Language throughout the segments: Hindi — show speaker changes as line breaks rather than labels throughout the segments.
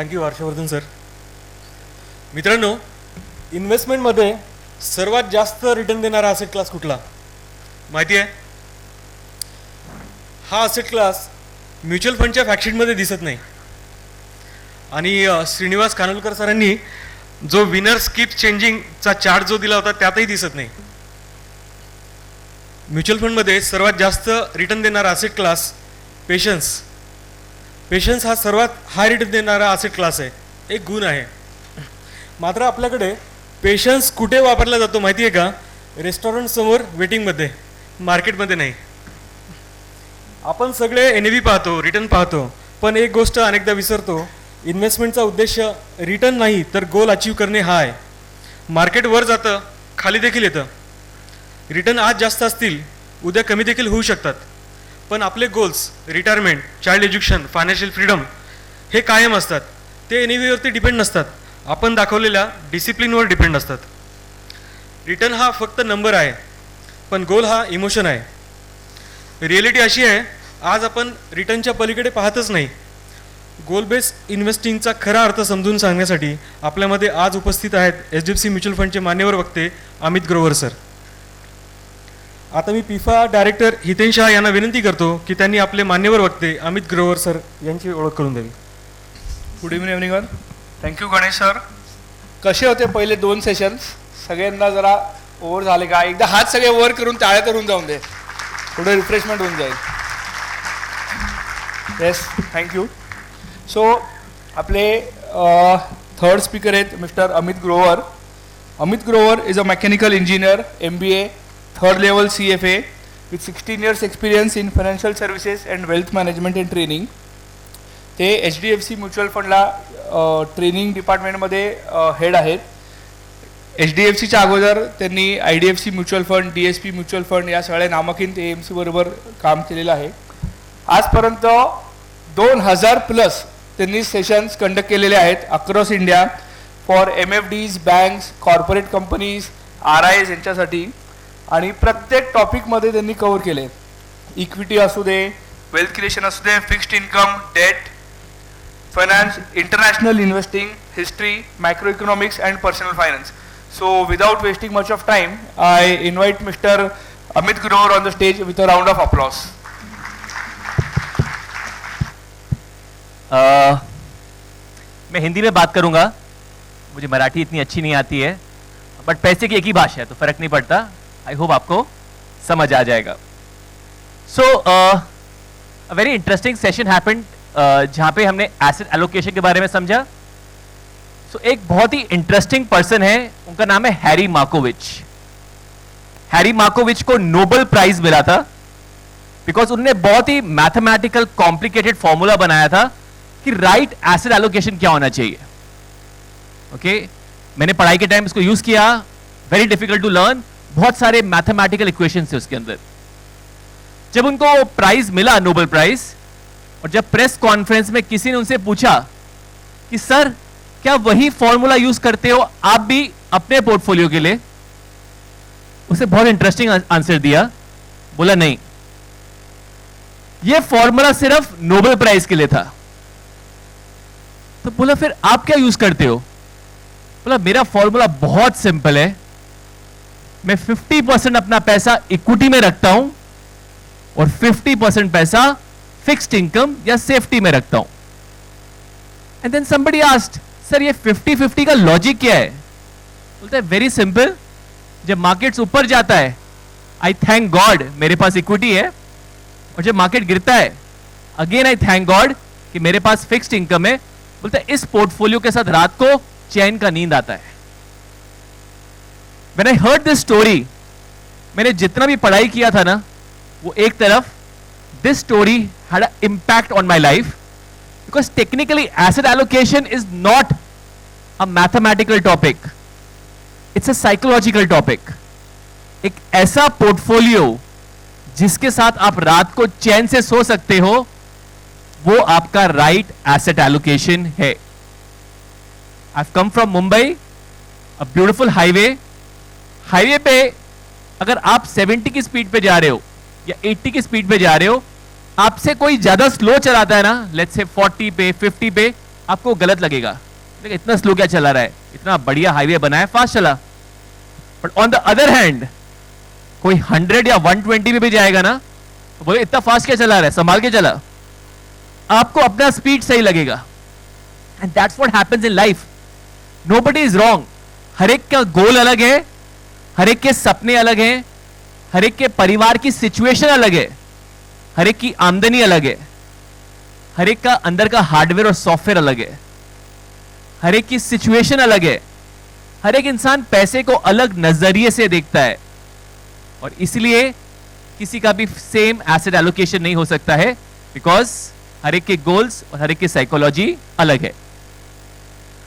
Thank you Harshvardhan sir. मित्रांनो, इन्व्हेस्टमेंटमध्ये सर्वात जास्त रिटर्न देणारा असेट क्लास कुठला माहिती आहे? हा असेट क्लास म्युच्युअल फंडच्या फॅक्टशीटमध्ये दिसत नाही. आणि श्रीनिवास कानोलकर सरांनी जो विनर स्कीप चेंजिंगचा चार्ट जो दिला होता त्यातही दिसत नाही. म्युच्युअल फंडमध्ये सर्वात जास्त रिटर्न देणारा असेट क्लास पेशन्स. पेशन्स हा सर्वात हाय रिटर्न देणारा असेट क्लास आहे, एक गुण आहे. मात्र आपल्याकडे पेशन्स कुठे वापरला जातो माहिती आहे का? रेस्टॉरंट समोर वेटिंगमध्ये, मार्केटमध्ये नाही. आपण सगळे NAV पाहतो, रिटर्न पाहतो, पण एक गोष्ट अनेकदा विसरतो. इन्व्हेस्टमेंटचा उद्देश रिटर्न नाही तर गोल अचीव करणे हा आहे. मार्केट वर जातं, खाली देखील येतं. रिटर्न आज जास्त असतील, उद्या कमी देखील होऊ शकतात. पण आपले goals, retirement, child education, financial freedom हे कायम असतात. ते NAVवरती डिपेंड नसतात, आपण दाखवलेल्या डिसिप्लिनवर डिपेंड असतात. रिटर्न हा फक्त नंबर आहे, पण गोल हा इमोशन आहे. रिॲलिटी अशी आहे, आज आपण रिटर्नच्या पलीकडे पाहतच नाही. गोल बेस्ड इन्व्हेस्टिंगचा खरा अर्थ समजून सांगण्यासाठी आपल्यामध्ये आज उपस्थित आहेत HDFC म्युच्युअल फंडचे मान्यवर वक्ते अमित ग्रोवर सर. आता मी पिफा डायरेक्टर हितेन शाह यांना विनंती करतो की त्यांनी आपले मान्यवर वक्ते अमित ग्रोवर सर यांची ओळख करून द्यावी.
Good evening everyone. Thank you Ganesh sir. कसे होते पहिले 2 सेशन्स? सगळ्यांना जरा ओव्हर झाले का? एकदा हात सगळे वर करून टाळ्या करून जाऊन दे, थोडं रिफ्रेशमेंट होऊन जाईल. Yes, thank you. सो आपले थर्ड स्पीकर आहेत mister Amit Grover. Amit Grover is a mechanical engineer, MBA, third level CFA with 16 years experience in financial services and wealth management and training. ते HDFC म्युच्युअल फंडला ट्रेनिंग डिपार्टमेंटमध्ये हेड आहेत. HDFCच्या अगोदर त्यांनी IDFC mutual fund, DSP mutual fund या सगळ्या नामांकित AMC बरोबर काम केलेलं आहे. आजपर्यंत 2000+ त्यांनी सेशन्स कंडक्ट केलेले आहेत across India for MFDs, banks, corporate companies, RIs यांच्यासाठी. आणि प्रत्येक टॉपिकमध्ये त्यांनी कव्हर केले. इक्विटी असू दे, वेल्थ क्रिएशन असू दे, fixed income, debt, finance, international investing, history, macro economics and personal finance. So without wasting much of time I invite mister Amit Grover on the stage with a round of applause.
मैं हिंदी में बात करूंगा, मुझे मराठी इतनी अच्छी नहीं आती है, बट पैसे की एक ही भाषा है तो फर्क नहीं पड़ता. आई होप आपको समझ आ जाएगा. So a very interesting session happened जहां पे हमने एसेट एलोकेशन के बारे में समझा. सो एक बहुत ही इंटरेस्टिंग पर्सन है, उनका नाम है हैरी मार्कोविच. हैरी मार्कोविच को नोबेल प्राइज मिला था बिकॉज उन्होंने बहुत ही मैथमेटिकल कॉम्प्लिकेटेड फॉर्मूला बनाया था कि राइट एसेट एलोकेशन क्या होना चाहिए. ओके, मैंने पढ़ाई के टाइम इसको यूज किया. वेरी डिफिकल्ट टू लर्न, बहुत सारे मैथमेटिकल इक्वेशन थे उसके अंदर. जब उनको प्राइज मिला, नोबेल प्राइज, और जब प्रेस कॉन्फ्रेंस में किसी ने उनसे पूछा कि सर क्या वही फॉर्मूला यूज करते हो आप भी अपने पोर्टफोलियो के लिए, उसे बहुत इंटरेस्टिंग आंसर दिया. बोला नहीं, यह फॉर्मूला सिर्फ नोबेल प्राइज के लिए था. तो बोला फिर आप क्या यूज करते हो? बोला मेरा फॉर्मूला बहुत सिंपल है, मैं 50% अपना पैसा इक्विटी में रखता हूं और 50% पैसा फिक्स्ड इनकम या सेफ्टी में रखता हूं. And then somebody asked, sir ये 50-50 का लॉजिक क्या है? बोलता है वेरी सिंपल, जब मार्केट्स ऊपर जाता है आई थैंक गॉड मेरे पास इक्विटी है, और जब मार्केट गिरता है अगेन आई थैंक गॉड कि मेरे पास फिक्स्ड इनकम है. बोलता है इस पोर्टफोलियो के साथ रात को चैन का नींद आता है. When I heard this story, मैंने जितना भी पढ़ाई किया था ना, वो एक तरफ, this story had an impact on my life because technically asset allocation is not a mathematical topic, it's a psychological topic. एक ऐसा पोर्टफोलियो जिसके साथ आप रात को चैन से सो सकते हो, वो आपका राइट एसेट एलोकेशन है. I've come from Mumbai, a beautiful highway. Highway पे अगर आप 70 की स्पीड पे जा रहे हो या 80 की स्पीड पे जा रहे हो, आपसे कोई ज्यादा स्लो चलाता है ना, लेट्स से 40 पे 50 पे, आपको गलत लगेगा, देखिए इतना स्लो क्या चला रहा है, इतना बढ़िया हाईवे बना है, फास्ट चला। But on the other hand कोई 100 या 120 में भी जाएगा ना, तो बोले इतना फास्ट क्या चला रहा है, संभाल के चला। आपको अपना स्पीड सही लगेगा। And that's what happens in life. Nobody is wrong. हर एक का गोल अलग है, हर एक के सपने अलग हैं, हर एक के परिवार की सिचुएशन अलग है, हर एक की आमदनी अलग है, हर एक का अंदर का हार्डवेयर और सॉफ्टवेयर अलग है, हर एक की सिचुएशन अलग है, हर एक इंसान पैसे को अलग नजरिए से देखता है, और इसलिए किसी का भी सेम एसेट एलोकेशन नहीं हो सकता है, बिकॉज हर एक के गोल्स और हर एक की साइकोलॉजी अलग है।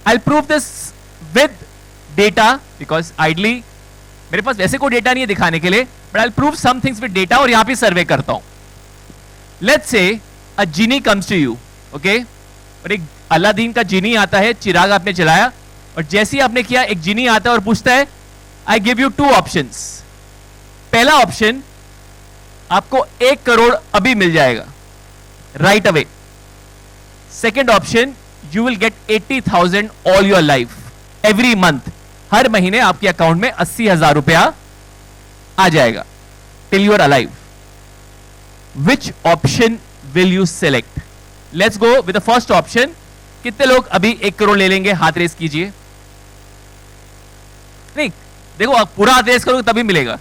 I prove this with data, because ideally मेरे पास वैसे कोई डेटा नहीं है दिखाने के लिए, but I prove some things with data, और यहां पे सर्वे करता हूं। Let's say a genie comes to you, okay, और एक अलादीन का जीनी आता है, चिराग आपने जलाया, और जैसे ही आपने किया एक जीनी आता है और पूछता है आई गिव यू 2 ऑप्शंस। पहला ऑप्शन, आपको 1 करोड़ अभी मिल जाएगा right away. Second option, you will get 80,000 all your life, every month, हर महीने आपके अकाउंट में 80,000 रुपया आ जाएगा till you are alive. Which option will you select? Let's go with the first option. कितने लोग अभी 1 करोड़ ले लेंगे? हाथ रेस कीजिए। नहीं, देखो आप पूरा हाथ रेस करोगे तभी मिलेगा।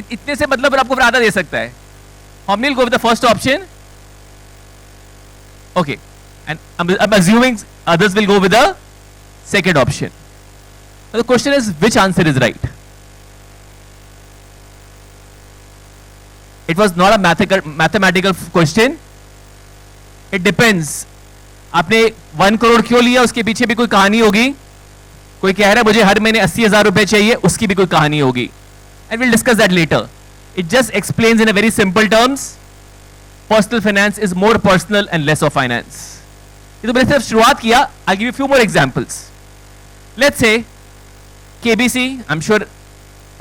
इतने से मतलब आपको फिर आधा दे सकता है। How many will go with the first option? Okay, and I'm assuming others will go with the second option. Now the question is, which answer is right? It was not a mathematical question. It depends. आपने 1 करोड़ क्यों लिया, उसके पीछे भी कोई कहानी होगी। कोई कह रहा है मुझे हर महीने 80,000 रुपए चाहिए, उसकी भी कोई कहानी होगी। And we'll discuss that later. It just explains in a very simple terms. Personal finance is more personal and less of finance. ये तो मैंने सिर्फ शुरुआत किया। I'll give you a few more examples. Let's say KBC, I'm sure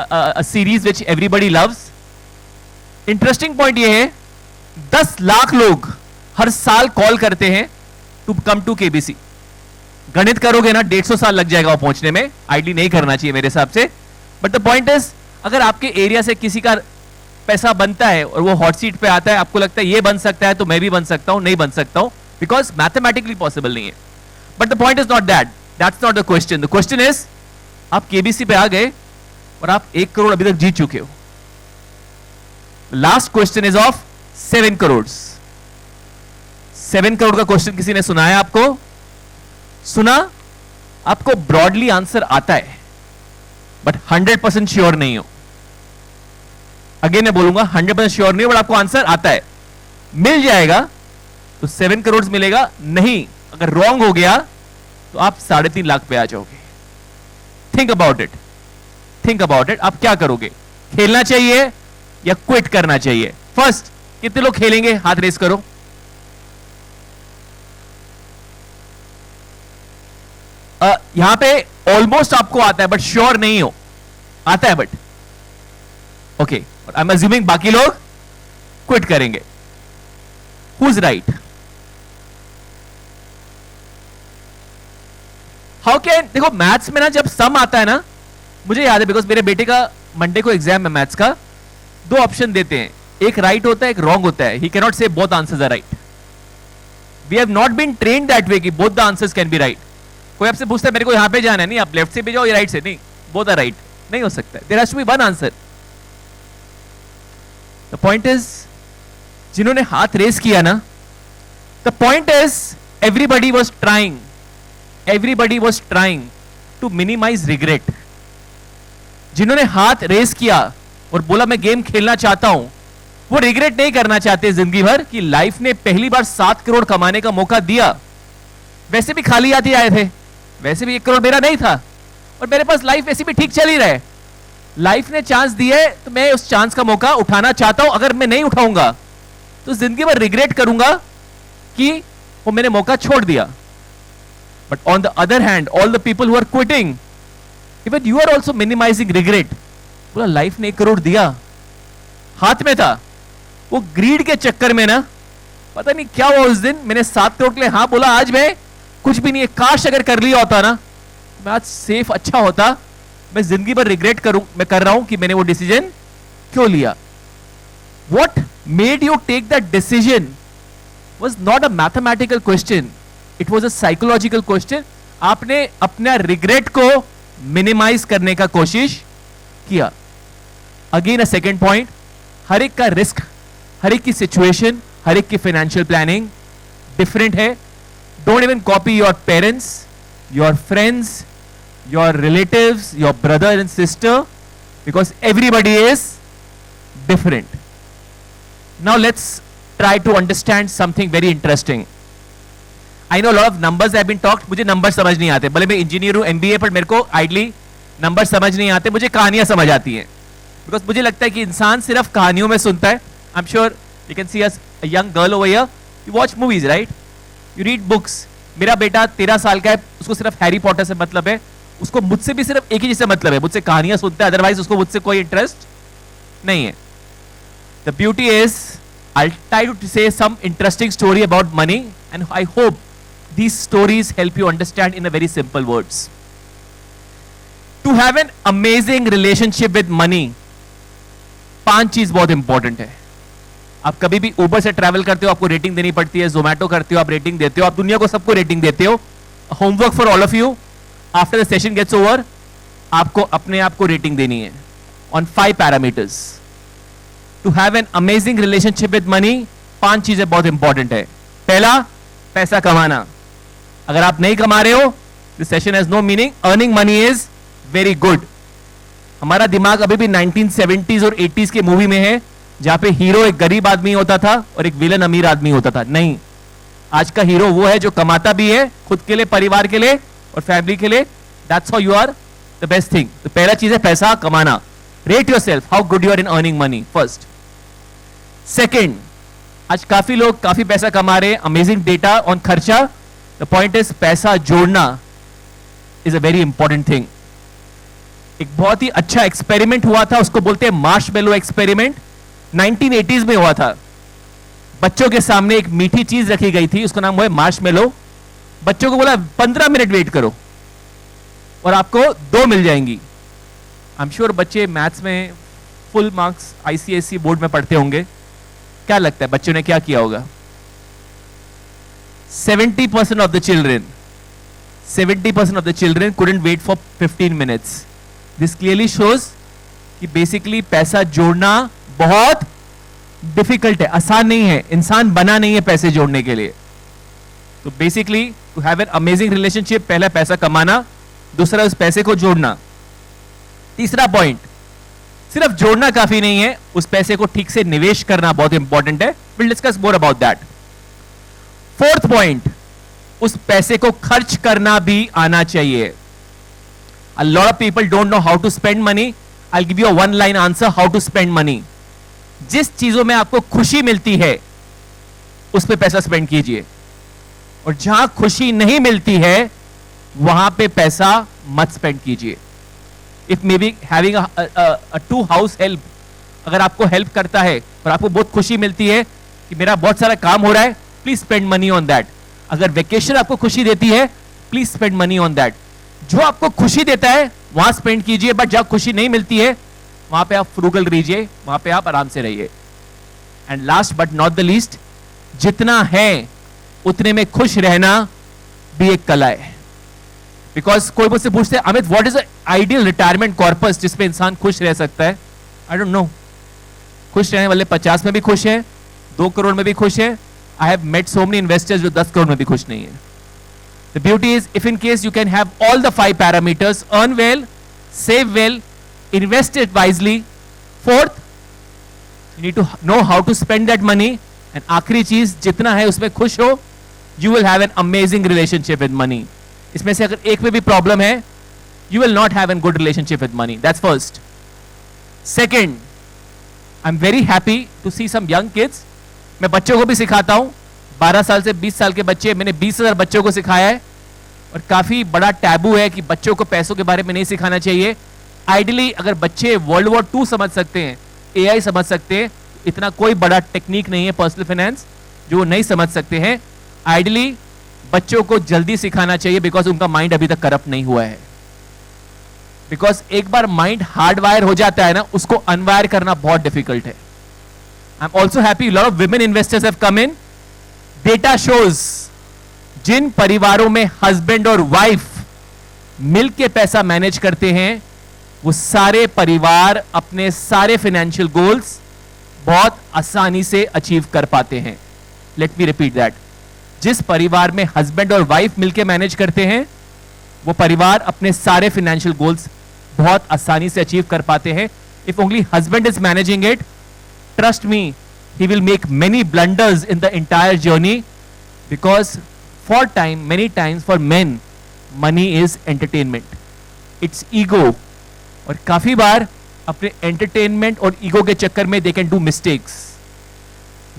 a series which everybody loves. Interesting point ये है, 10 लाख लोग हर साल कॉल करते हैं to come to KBC. गणित करोगे ना 150 साल लग जाएगा वो पहुंचने में। आइडली नहीं करना चाहिए मेरे हिसाब से। बट द पॉइंट इज, अगर आपके एरिया से किसी का पैसा बनता है और वो हॉट सीट पे आता है, आपको लगता है ये बन सकता है तो मैं भी बन सकता हूं, नहीं बन सकता हूं, बिकॉज मैथमेटिकली पॉसिबल नहीं है। But the point is not that, that's not the question. The question is, आप केबीसी पे आ गए और आप 1 करोड़ अभी तक जीत चुके हो। Last question is of 7 crore. 7 crore का क्वेश्चन किसी ने सुना है आपको? सुना? आपको ब्रॉडली आंसर आता है बट 100% श्योर नहीं हो। अगेन मैं बोलूंगा 100% श्योर नहीं हो, बट आपको आंसर आता है, मिल जाएगा तो 7 करोड़ मिलेगा। नहीं, अगर रॉन्ग हो गया तो आप 3.5 लाख पे आ जाओगे। Think about it, think about it. आप क्या करोगे? खेलना चाहिए या क्विट करना चाहिए? फर्स्ट, कितने लोग खेलेंगे? हाथ रेस करो। यहां पे ऑलमोस्ट आपको आता है बट श्योर नहीं हो। आता है बट ओके, और आई एम अज्यूमिंग बाकी लोग क्विट करेंगे। Who is right? How can, देखो मैथ्स में ना जब सम आता है ना, मुझे याद है बिकॉज मेरे बेटे का मंडे को एग्जाम है मैथ्स का, 2 ऑप्शन देते हैं, एक राइट होता है एक रॉन्ग होता है। He can not say both answers are right. We have not been trained that way कि both the answers can be right. कोई आपसे पूछता है मेरे को यहां पे जाना है, नहीं आप लेफ्ट से भी जाओ या राइट से, नहीं, बोथ आर राइट, नहीं हो सकता। There has to be one answer. The point is, जिन्होंने हाथ रेस किया ना, the point is everybody was trying to minimise regret. जिन्होंने हाथ रेस किया और बोला मैं गेम खेलना चाहता हूं, वो रिग्रेट नहीं करना चाहते जिंदगी भर कि लाइफ ने पहली बार 7 करोड़ कमाने का मौका दिया। वैसे भी खाली हाथ ही आए थे, वैसे भी 1 करोड़ मेरा नहीं था, और मेरे पास लाइफ वैसे भी ठीक चल ही रहे। लाइफ ने चांस दिया है तो मैं उस चांस का मौका उठाना चाहता हूं। अगर मैं नहीं उठाऊंगा तो जिंदगी भर रिग्रेट करूंगा कि वो मैंने मौका छोड़ दिया। But on the other hand, all the people who are quitting, even you are also minimising regret. बोला लाइफ ने 1 करोड़ दिया, हाथ में था, वो ग्रीड के चक्कर में ना पता नहीं क्या हुआ उस दिन, मैंने 7 करोड़ के लिए हाँ बोला, आज मैं कुछ भी नहीं है। काश अगर कर लिया होता ना, मैं आज सेफ अच्छा होता। मैं जिंदगी भर रिग्रेट मैं कर रहा हूं कि मैंने वो डिसीजन क्यों लिया। What made you take that decision was not a mathematical question, it was a psychological question. आपने अपना रिग्रेट को मिनिमाइज करने का कोशिश किया। अगेन अ सेकेंड पॉइंट, हर एक का रिस्क, हर एक की सिचुएशन, हर एक की फाइनेंशियल प्लानिंग डिफरेंट है। Don't even copy your parents, your friends, your relatives, your brother and sister, because everybody is different. Now let's try to understand something very interesting. I know a lot of numbers have been talked. मुझे नंबर समझ नहीं आते, भले मैं इंजीनियर हूँ MBA, पर मेरे को आइडली नंबर समझ नहीं आते, मुझे कहानियां समझ आती हैं. बिकॉज मुझे लगता है कि इंसान सिर्फ कहानियों में सुनता है. I am sure you can see a young girl over here, you watch movies right, you read books. मेरा बेटा 13 साल का है, उसको सिर्फ हैरी पॉटर से मतलब है, उसको मुझसे भी सिर्फ एक ही चीज से मतलब है, मुझसे कहानियां सुनता है, अदरवाइज उसको मुझसे कोई इंटरेस्ट नहीं है. The beauty is, I'll try to say some interesting story about money, and I hope these stories help you understand in a very simple words. To have an amazing relationship with money, 5 चीज बहुत इंपॉर्टेंट है. आप कभी भी उबर से ट्रैवल करते हो, आपको रेटिंग देनी पड़ती है. जोमैटो करते हो, आप रेटिंग देते हो. आप दुनिया को सबको रेटिंग देते हो. Homework for all of you, after the session gets over, आपको अपने आप को रेटिंग देनी है on 5 parameters. To have an amazing relationship with money, 5 चीजें बहुत इंपॉर्टेंट है. पहला, पैसा कमाना. अगर आप नहीं कमा रहे हो, this session has no meaning. Earning money is very good. हमारा दिमाग अभी भी 1970s और 80s के मूवी में है, जहां पे हीरो एक गरीब आदमी होता था और एक विलन अमीर आदमी होता था. नहीं, आज का हीरो वो है जो कमाता भी है, खुद के लिए, परिवार के लिए और फैमिली के लिए. That's how you are the best thing. तो पहला चीज है पैसा कमाना. Rate yourself how good you are in earning money first. Second, आज काफी लोग काफी पैसा कमा रहे हैं. अमेजिंग डेटा ऑन खर्चा. द पॉइंट इज पैसा जोड़ना is a very important thing. एक बहुत ही अच्छा एक्सपेरिमेंट हुआ था, उसको बोलते हैं मार्शमेलो एक्सपेरिमेंट. 1980s में हुआ था. बच्चों के सामने एक मीठी चीज रखी गई थी, उसका नाम हुआ मार्शमेलो. बच्चों को बोला 15 मिनट वेट करो और आपको 2 मिल जाएंगी. आई एम श्योर बच्चे मैथ्स में फुल मार्क्स आईसीएसई बोर्ड में पढ़ते होंगे. क्या लगता है बच्चों ने क्या किया होगा? 70% of the children couldn't wait for 15 minutes. This clearly shows कि बेसिकली पैसा जोड़ना बहुत डिफिकल्ट है, आसान नहीं है. इंसान बना नहीं है पैसे जोड़ने के लिए. तो basically to have an amazing relationship, पहला पैसा कमाना, दूसरा उस पैसे को जोड़ना. तीसरा पॉइंट, सिर्फ जोड़ना काफी नहीं है, उस पैसे को ठीक से निवेश करना बहुत इंपॉर्टेंट है. Will discuss more about that. Fourth point, उस पैसे को खर्च करना भी आना चाहिए. A lot of people don't know how to spend money. I'll give you a one line answer how to spend money. जिस चीजों में आपको खुशी मिलती है उस पे पैसा स्पेंड कीजिए, और जहां खुशी नहीं मिलती है वहां पे पैसा मत स्पेंड कीजिए. If maybe having a two house help, अगर आपको हेल्प करता है और आपको बहुत खुशी मिलती है कि मेरा बहुत सारा काम हो रहा है, please spend money on that. अगर वेकेशन आपको खुशी देती है, please spend money on that. जो आपको खुशी देता है वहां स्पेंड कीजिए, बट जहां खुशी नहीं मिलती है वहां पे आप फ्रूगल रहिए, वहां पे आप आराम से रहिए. And last but not the least, जितना है उतने में खुश रहना भी एक कला है. बिकॉज कोई मुझसे पूछते हैं, Amit what is the ideal retirement corpus जिसमें इंसान खुश रह सकता है? I don't know. खुश रहने वाले 50 में भी खुश है, 2 करोड़ में भी खुश है. I have met so many investors जो 10 करोड़ में भी खुश नहीं है. The beauty is, if in case you can have all the 5 parameters, earn well, save well, invest it wisely. Fourth, you need to know how to spend that money. And आखिरी चीज, जितना है उसमें खुश हो, you will have an amazing relationship with money. इसमें से अगर एक में भी प्रॉब्लम है, you will not have a good relationship with money. That's first. Second, I'm very happy to see some young kids. मैं बच्चों को भी सिखाता हूं. 12 साल से 20 साल के बच्चे, मैंने 20,000 बच्चों को सिखाया है. और काफी बड़ा टैबू है कि बच्चों को पैसों के बारे में नहीं सिखाना चाहिए. आइडियली अगर बच्चे वर्ल्ड वॉर 2 समझ सकते हैं, एआई समझ सकते हैं, इतना कोई बड़ा टेक्निक नहीं है पर्सनल फाइनेंस जो नहीं समझ सकते हैं, आइडियली बच्चों को जल्दी सिखाना चाहिए बिकॉज उनका माइंड अभी तक करप्ट नहीं हुआ है. बिकॉज एक बार माइंड हार्डवायर हो जाता है ना, उसको अनवायर करना बहुत डिफिकल्ट है. I am also happy lot of women investors have come in. Data shows जिन परिवारों में हस्बैंड और वाइफ मिलके पैसा मैनेज करते हैं, वो सारे परिवार अपने सारे फाइनेंशियल गोल्स बहुत आसानी से अचीव कर पाते हैं. Let me repeat that. जिस परिवार में हस्बैंड और वाइफ मिलके मैनेज करते हैं, वो परिवार अपने सारे फाइनेंशियल गोल्स बहुत आसानी से अचीव कर पाते हैं. If only husband is managing it, trust me, he will make many blunders in the entire journey, because many times for men money is entertainment, it's ego. और काफी बार अपने एंटरटेनमेंट और ईगो के चक्कर में they can do mistakes.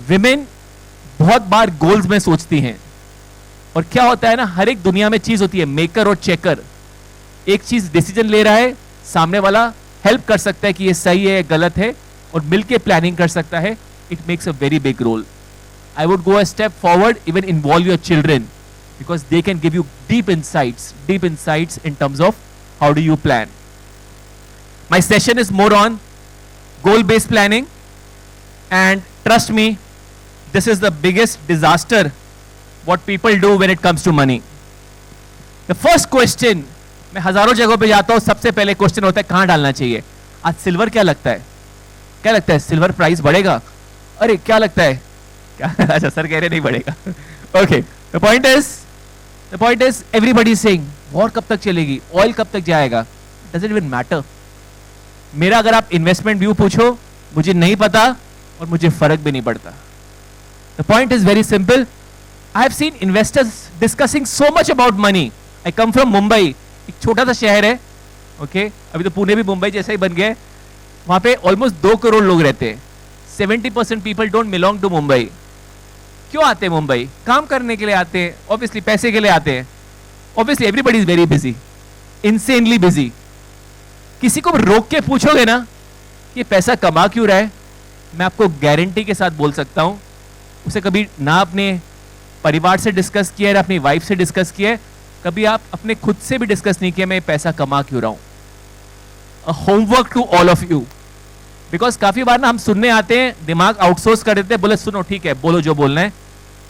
Women बहुत बार गोल्स में सोचती हैं, और क्या होता है ना, हर एक दुनिया में चीज होती है मेकर और चेकर. एक चीज डिसीजन ले रहा है, सामने वाला हेल्प कर सकता है कि ये सही है गलत है, और मिलके प्लानिंग कर सकता है. It makes a very big role. I would go a step forward, even involve your children, because they can give you deep insights in terms of how do you plan. My session is more on goal-based planning, and trust me, this is the biggest disaster what people do when it comes to money. The first question, मैं हजारों जगहों पे जाता हूं, सबसे पहले क्वेश्चन होता है कहां डालना चाहिए. आज सिल्वर क्या लगता है, सिल्वर प्राइस बढ़ेगा? अरे क्या लगता है, क्या अच्छा सर कह रहे नहीं बढ़ेगा. Okay, the point is everybody saying war कब तक चलेगी, ऑयल कब तक जाएगा. Doesn't even matter. मेरा अगर आप इन्वेस्टमेंट व्यू पूछो, मुझे नहीं पता और मुझे फर्क भी नहीं पड़ता. The point is very simple. I have seen investors discussing so much about money. I come from Mumbai, एक छोटा सा शहर है. ओके, अभी तो पुणे भी मुंबई जैसा ही बन गया है. वहां पे ऑलमोस्ट 2 करोड़ लोग रहते हैं. 70% people don't belong to Mumbai. क्यों आते हैं मुंबई? काम करने के लिए आते हैं, ऑब्वियसली पैसे के लिए आते हैं. Obviously everybody is very busy, insanely busy. किसी को रोक के पूछोगे ना ये पैसा कमा क्यों रहा है, मैं आपको गारंटी के साथ बोल सकता हूं उसे कभी ना अपने परिवार से डिस्कस किया है, ना अपनी वाइफ से डिस्कस किया है, कभी आप अपने खुद से भी डिस्कस नहीं किया मैं पैसा कमा क्यों रहा हूं. Homework to all of you, because काफी बार ना हम सुनने आते हैं, दिमाग आउटसोर्स कर देते हैं, बोले सुनो ठीक है बोलो जो बोलना है.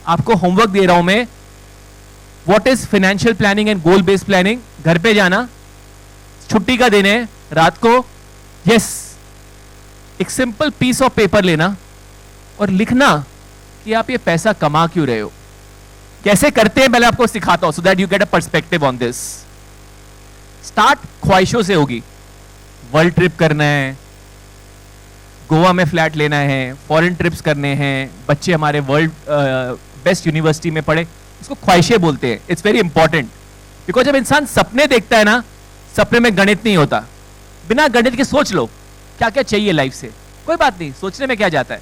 आपको होमवर्क दे रहा हूं मैं. What is financial planning and goal based planning. घर पे जाना, छुट्टी का दिन है, रात को यस एक सिंपल पीस ऑफ पेपर लेना और लिखना कि आप ये पैसा कमा क्यों रहे हो. कैसे करते हैं पहले आपको सिखाता हूं, so that you get a perspective on this. Start ख्वाहिशों से होगी. वर्ल्ड ट्रिप करना है, गोवा में फ्लैट लेना है, फॉरेन ट्रिप्स करने हैं, बच्चे हमारे वर्ल्ड बेस्ट यूनिवर्सिटी में पढ़े, इसको ख्वाहिशें बोलते हैं. इट्स वेरी इंपॉर्टेंट, बिकॉज जब इंसान सपने देखता है ना, सपने में गणित नहीं होता. बिना गणित के सोच लो क्या क्या चाहिए लाइफ से, कोई बात नहीं, सोचने में क्या जाता है.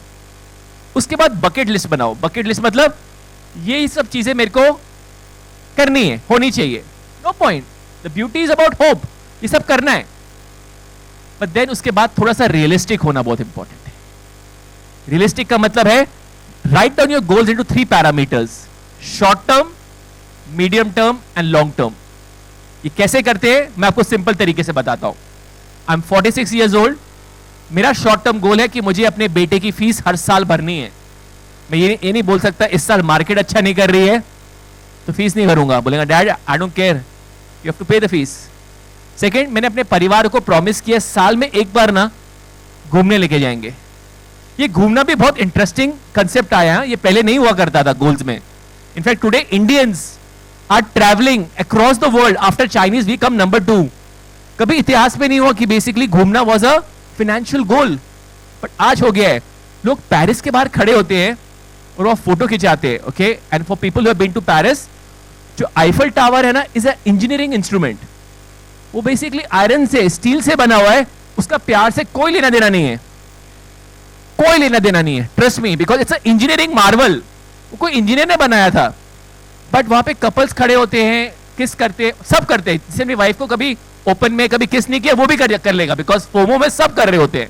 उसके बाद बकेट लिस्ट बनाओ. बकेट लिस्ट मतलब ये सब चीजें मेरे को करनी है, होनी चाहिए. No point, the beauty is about hope, ये सब करना है. बट देन उसके बाद थोड़ा सा रियलिस्टिक होना बहुत इंपॉर्टेंट है. रियलिस्टिक का मतलब है write down your goals into 3 parameters, short term, medium term and long term. ये कैसे करते हैं मैं आपको सिंपल तरीके से बताता हूं. I am 46 years old. मेरा शॉर्ट टर्म गोल है कि मुझे अपने बेटे की फीस हर साल भरनी है. मैं ये नहीं बोल सकता इस साल मार्केट अच्छा नहीं कर रही है तो फीस नहीं भरूंगा. बोलेगा dad I don't care, you have to pay the fees. Second, मैंने अपने परिवार को प्रॉमिस किया साल में एक बार ना घूमने लेके जाएंगे. ये घूमना भी बहुत इंटरेस्टिंग कंसेप्ट आया, ये पहले नहीं हुआ करता था गोल्स में. In fact today Indians are travelling across the world. After Chinese we come number 2. कभी इतिहास में नहीं हुआ कि बेसिकली घूमना was a financial goal, but आज हो गया है. लोग पेरिस के बाहर खड़े होते हैं और वो फोटो खिंचाते हैं. Okay, and for people who have been to Paris, जो आईफल टावर है ना इज अ इंजीनियरिंग इंस्ट्रूमेंट. वो बेसिकली आयरन से, स्टील से बना हुआ है. उसका प्यार से कोई लेना देना नहीं है, कोई लेना देना नहीं है. Trust me, because it's a engineering Marvel. वो कोई इंजीनियर ने बनाया था. बट वहां पे कपल्स खड़े होते हैं, किस करते हैं, सब करते हैं. जिसने अपनी वाइफ को कभी ओपन में कभी किस नहीं किया वो भी कर लेगा, बिकॉज फोमो में सब कर रहे होते हैं.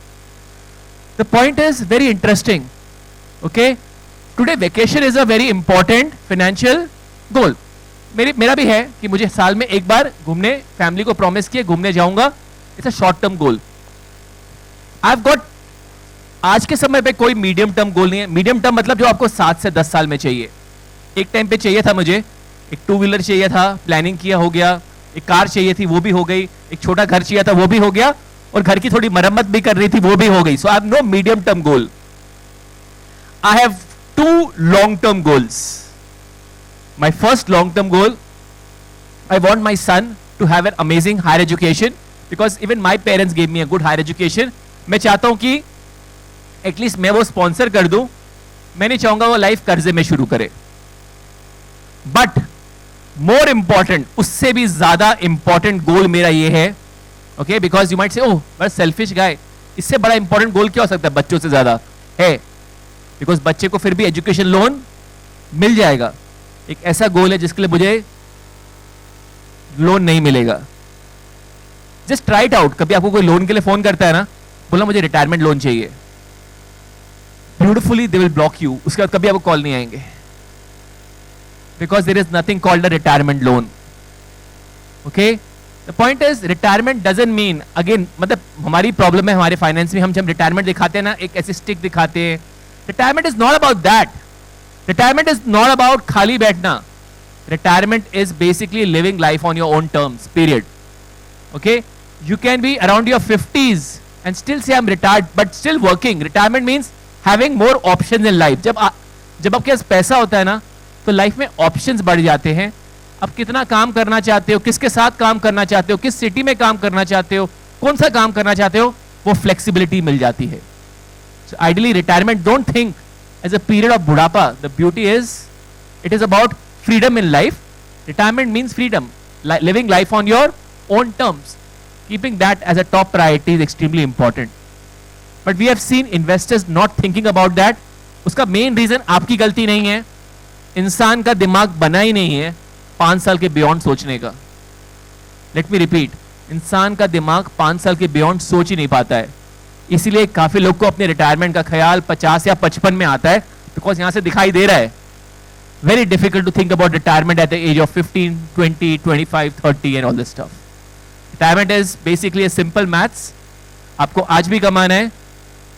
The point is very interesting. Okay, today vacation is a very important financial goal. मेरा भी है कि मुझे साल में एक बार घूमने, फैमिली को प्रॉमिस किए घूमने जाऊंगा. It's a short term goal. I have got, आज के समय पे कोई मीडियम टर्म गोल नहीं है. मीडियम टर्म मतलब जो आपको 7 से 10 साल में चाहिए. एक टाइम पे चाहिए था मुझे, एक 2 व्हीलर चाहिए था, प्लानिंग किया हो गया. एक कार चाहिए थी, वो भी हो गई. एक छोटा घर चाहिए था, वो भी हो गया. और घर की थोड़ी मरम्मत भी कर रही थी, वो भी हो गई. So I have no medium term goal. I have 2 long term goals. My first long term goal, I want my son to have an amazing higher education, because even my parents gave me a good higher education. मैं चाहता हूं कि एटलीस्ट मैं वो स्पॉन्सर कर दूं. मैं नहीं चाहूंगा वो लाइफ कर्जे में शुरू करे. बट मोर इंपॉर्टेंट, उससे भी ज्यादा इंपॉर्टेंट गोल मेरा ये है, okay, because you might say, oh but selfish गाय. इससे बड़ा इंपॉर्टेंट गोल क्या हो सकता है बच्चों से ज्यादा है? बिकॉज बच्चे को फिर भी एजुकेशन लोन मिल जाएगा. एक ऐसा गोल है जिसके लिए मुझे लोन नहीं मिलेगा. Just try it out. कभी आपको कोई लोन के लिए फोन करता है ना, बोला मुझे रिटायरमेंट लोन चाहिए, beautifully they will block you. उसके बाद कभी आपको कॉल नहीं आएंगे, because there is nothing called a retirement loan. Okay, the point is retirement doesn't mean, again मतलब हमारी प्रॉब्लम है हमारे फाइनेंस में, हम जब रिटायरमेंट दिखाते हैं ना, एक ऐसी स्टिक दिखाते हैं. Retirement is not about that. Retirement is not about खाली बैठना. Retirement is basically living life on your own terms, period. Okay, you can be around your 50s and still say I'm retired but still working. Retirement means having more options in life. जब आपके पास पैसा होता है ना, तो लाइफ में ऑप्शंस बढ़ जाते हैं. आप कितना काम करना चाहते हो, किसके साथ काम करना चाहते हो, किस सिटी में काम करना चाहते हो, कौन सा काम करना चाहते हो, वो फ्लेक्सिबिलिटी मिल जाती है. So ideally retirement, don't think as a period of बुढ़ापा. The beauty is it is about freedom in life. Retirement means freedom, living life on your own terms. Keeping that as a top priority is extremely important. But we have seen investors not thinking about that. उसका main reason आपकी गलती नहीं है. इंसान का दिमाग बना ही नहीं है 5 साल के बियॉन्ड सोचने का. Let me repeat, इंसान का दिमाग 5 साल के बियॉन्ड सोच ही नहीं पाता है. इसीलिए काफी लोग को अपने रिटायरमेंट का ख्याल 50 या 55 में आता है, बिकॉज यहां से दिखाई दे रहा है. Very difficult to think about retirement at the age of 15, 20, 25, 30 and all this stuff. Retirement is basically a simple maths. आपको आज भी कमाना है,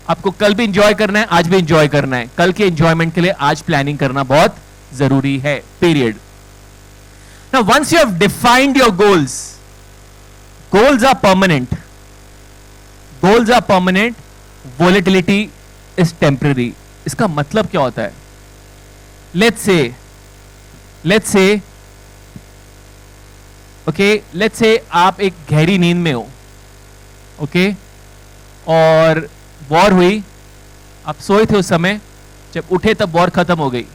आपको कल भी इंजॉय करना है, आज भी इंजॉय करना है. कल के इंजॉयमेंट के लिए आज प्लानिंग करना बहुत जरूरी है, period. Now once you have defined your goals, goals are permanent. Goals are permanent, volatility is temporary. इसका मतलब क्या होता है? Let's say okay, let's say आप एक गहरी नींद में हो, ओके, और वॉर हुई. आप सोए थे उस समय, जब उठे तब वॉर खत्म हो गई.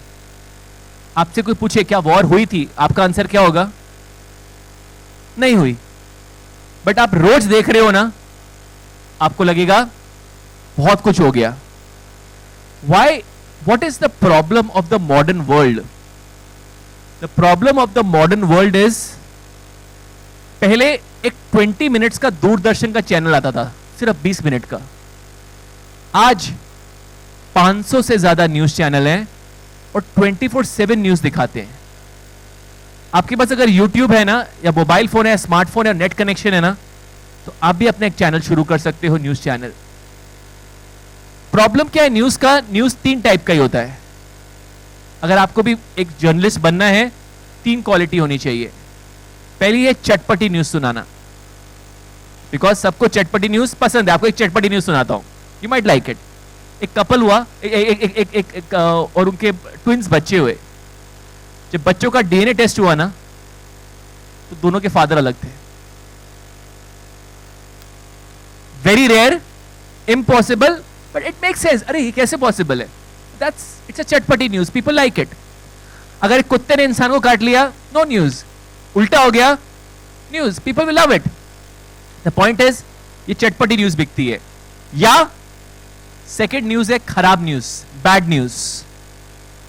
आपसे कोई पूछे क्या वॉर हुई थी, आपका आंसर क्या होगा? नहीं हुई. बट आप रोज देख रहे हो ना, आपको लगेगा बहुत कुछ हो गया. Why? What is the problem of the modern world? The problem of the modern world is, पहले एक 20 मिनट्स का दूरदर्शन का चैनल आता था, सिर्फ 20 मिनट का. आज 500 से ज्यादा न्यूज चैनल हैं और 24/7 न्यूज दिखाते हैं. आपके पास अगर YouTube है ना, या मोबाइल फोन है, स्मार्टफोन है, नेट कनेक्शन है ना, तो आप भी अपना एक चैनल शुरू कर सकते हो, न्यूज चैनल. प्रॉब्लम क्या है न्यूज का? न्यूज 3 टाइप का ही होता है. अगर आपको भी एक जर्नलिस्ट बनना है, 3 क्वालिटी होनी चाहिए. पहली है चटपटी न्यूज सुनाना, बिकॉज सबको चटपटी न्यूज पसंद है. आपको एक चटपटी न्यूज सुनाता हूं, यू माइट लाइक इट. एक कपल हुआ, और उनके ट्विंस बच्चे हुए. जब बच्चों का DNA टेस्ट हुआ ना, तो दोनों के फादर अलग थे. Very rare, impossible, but it make sense. अरे ये कैसे पॉसिबल है? दैट्स इट्स अ चटपटी न्यूज, पीपल लाइक इट. अगर एक कुत्ते ने इंसान को काट लिया, नो न्यूज. उल्टा हो गया, news, people will love it. The point is, ये चटपटी न्यूज बिकती है. या सेकेंड न्यूज है खराब न्यूज, बैड न्यूज,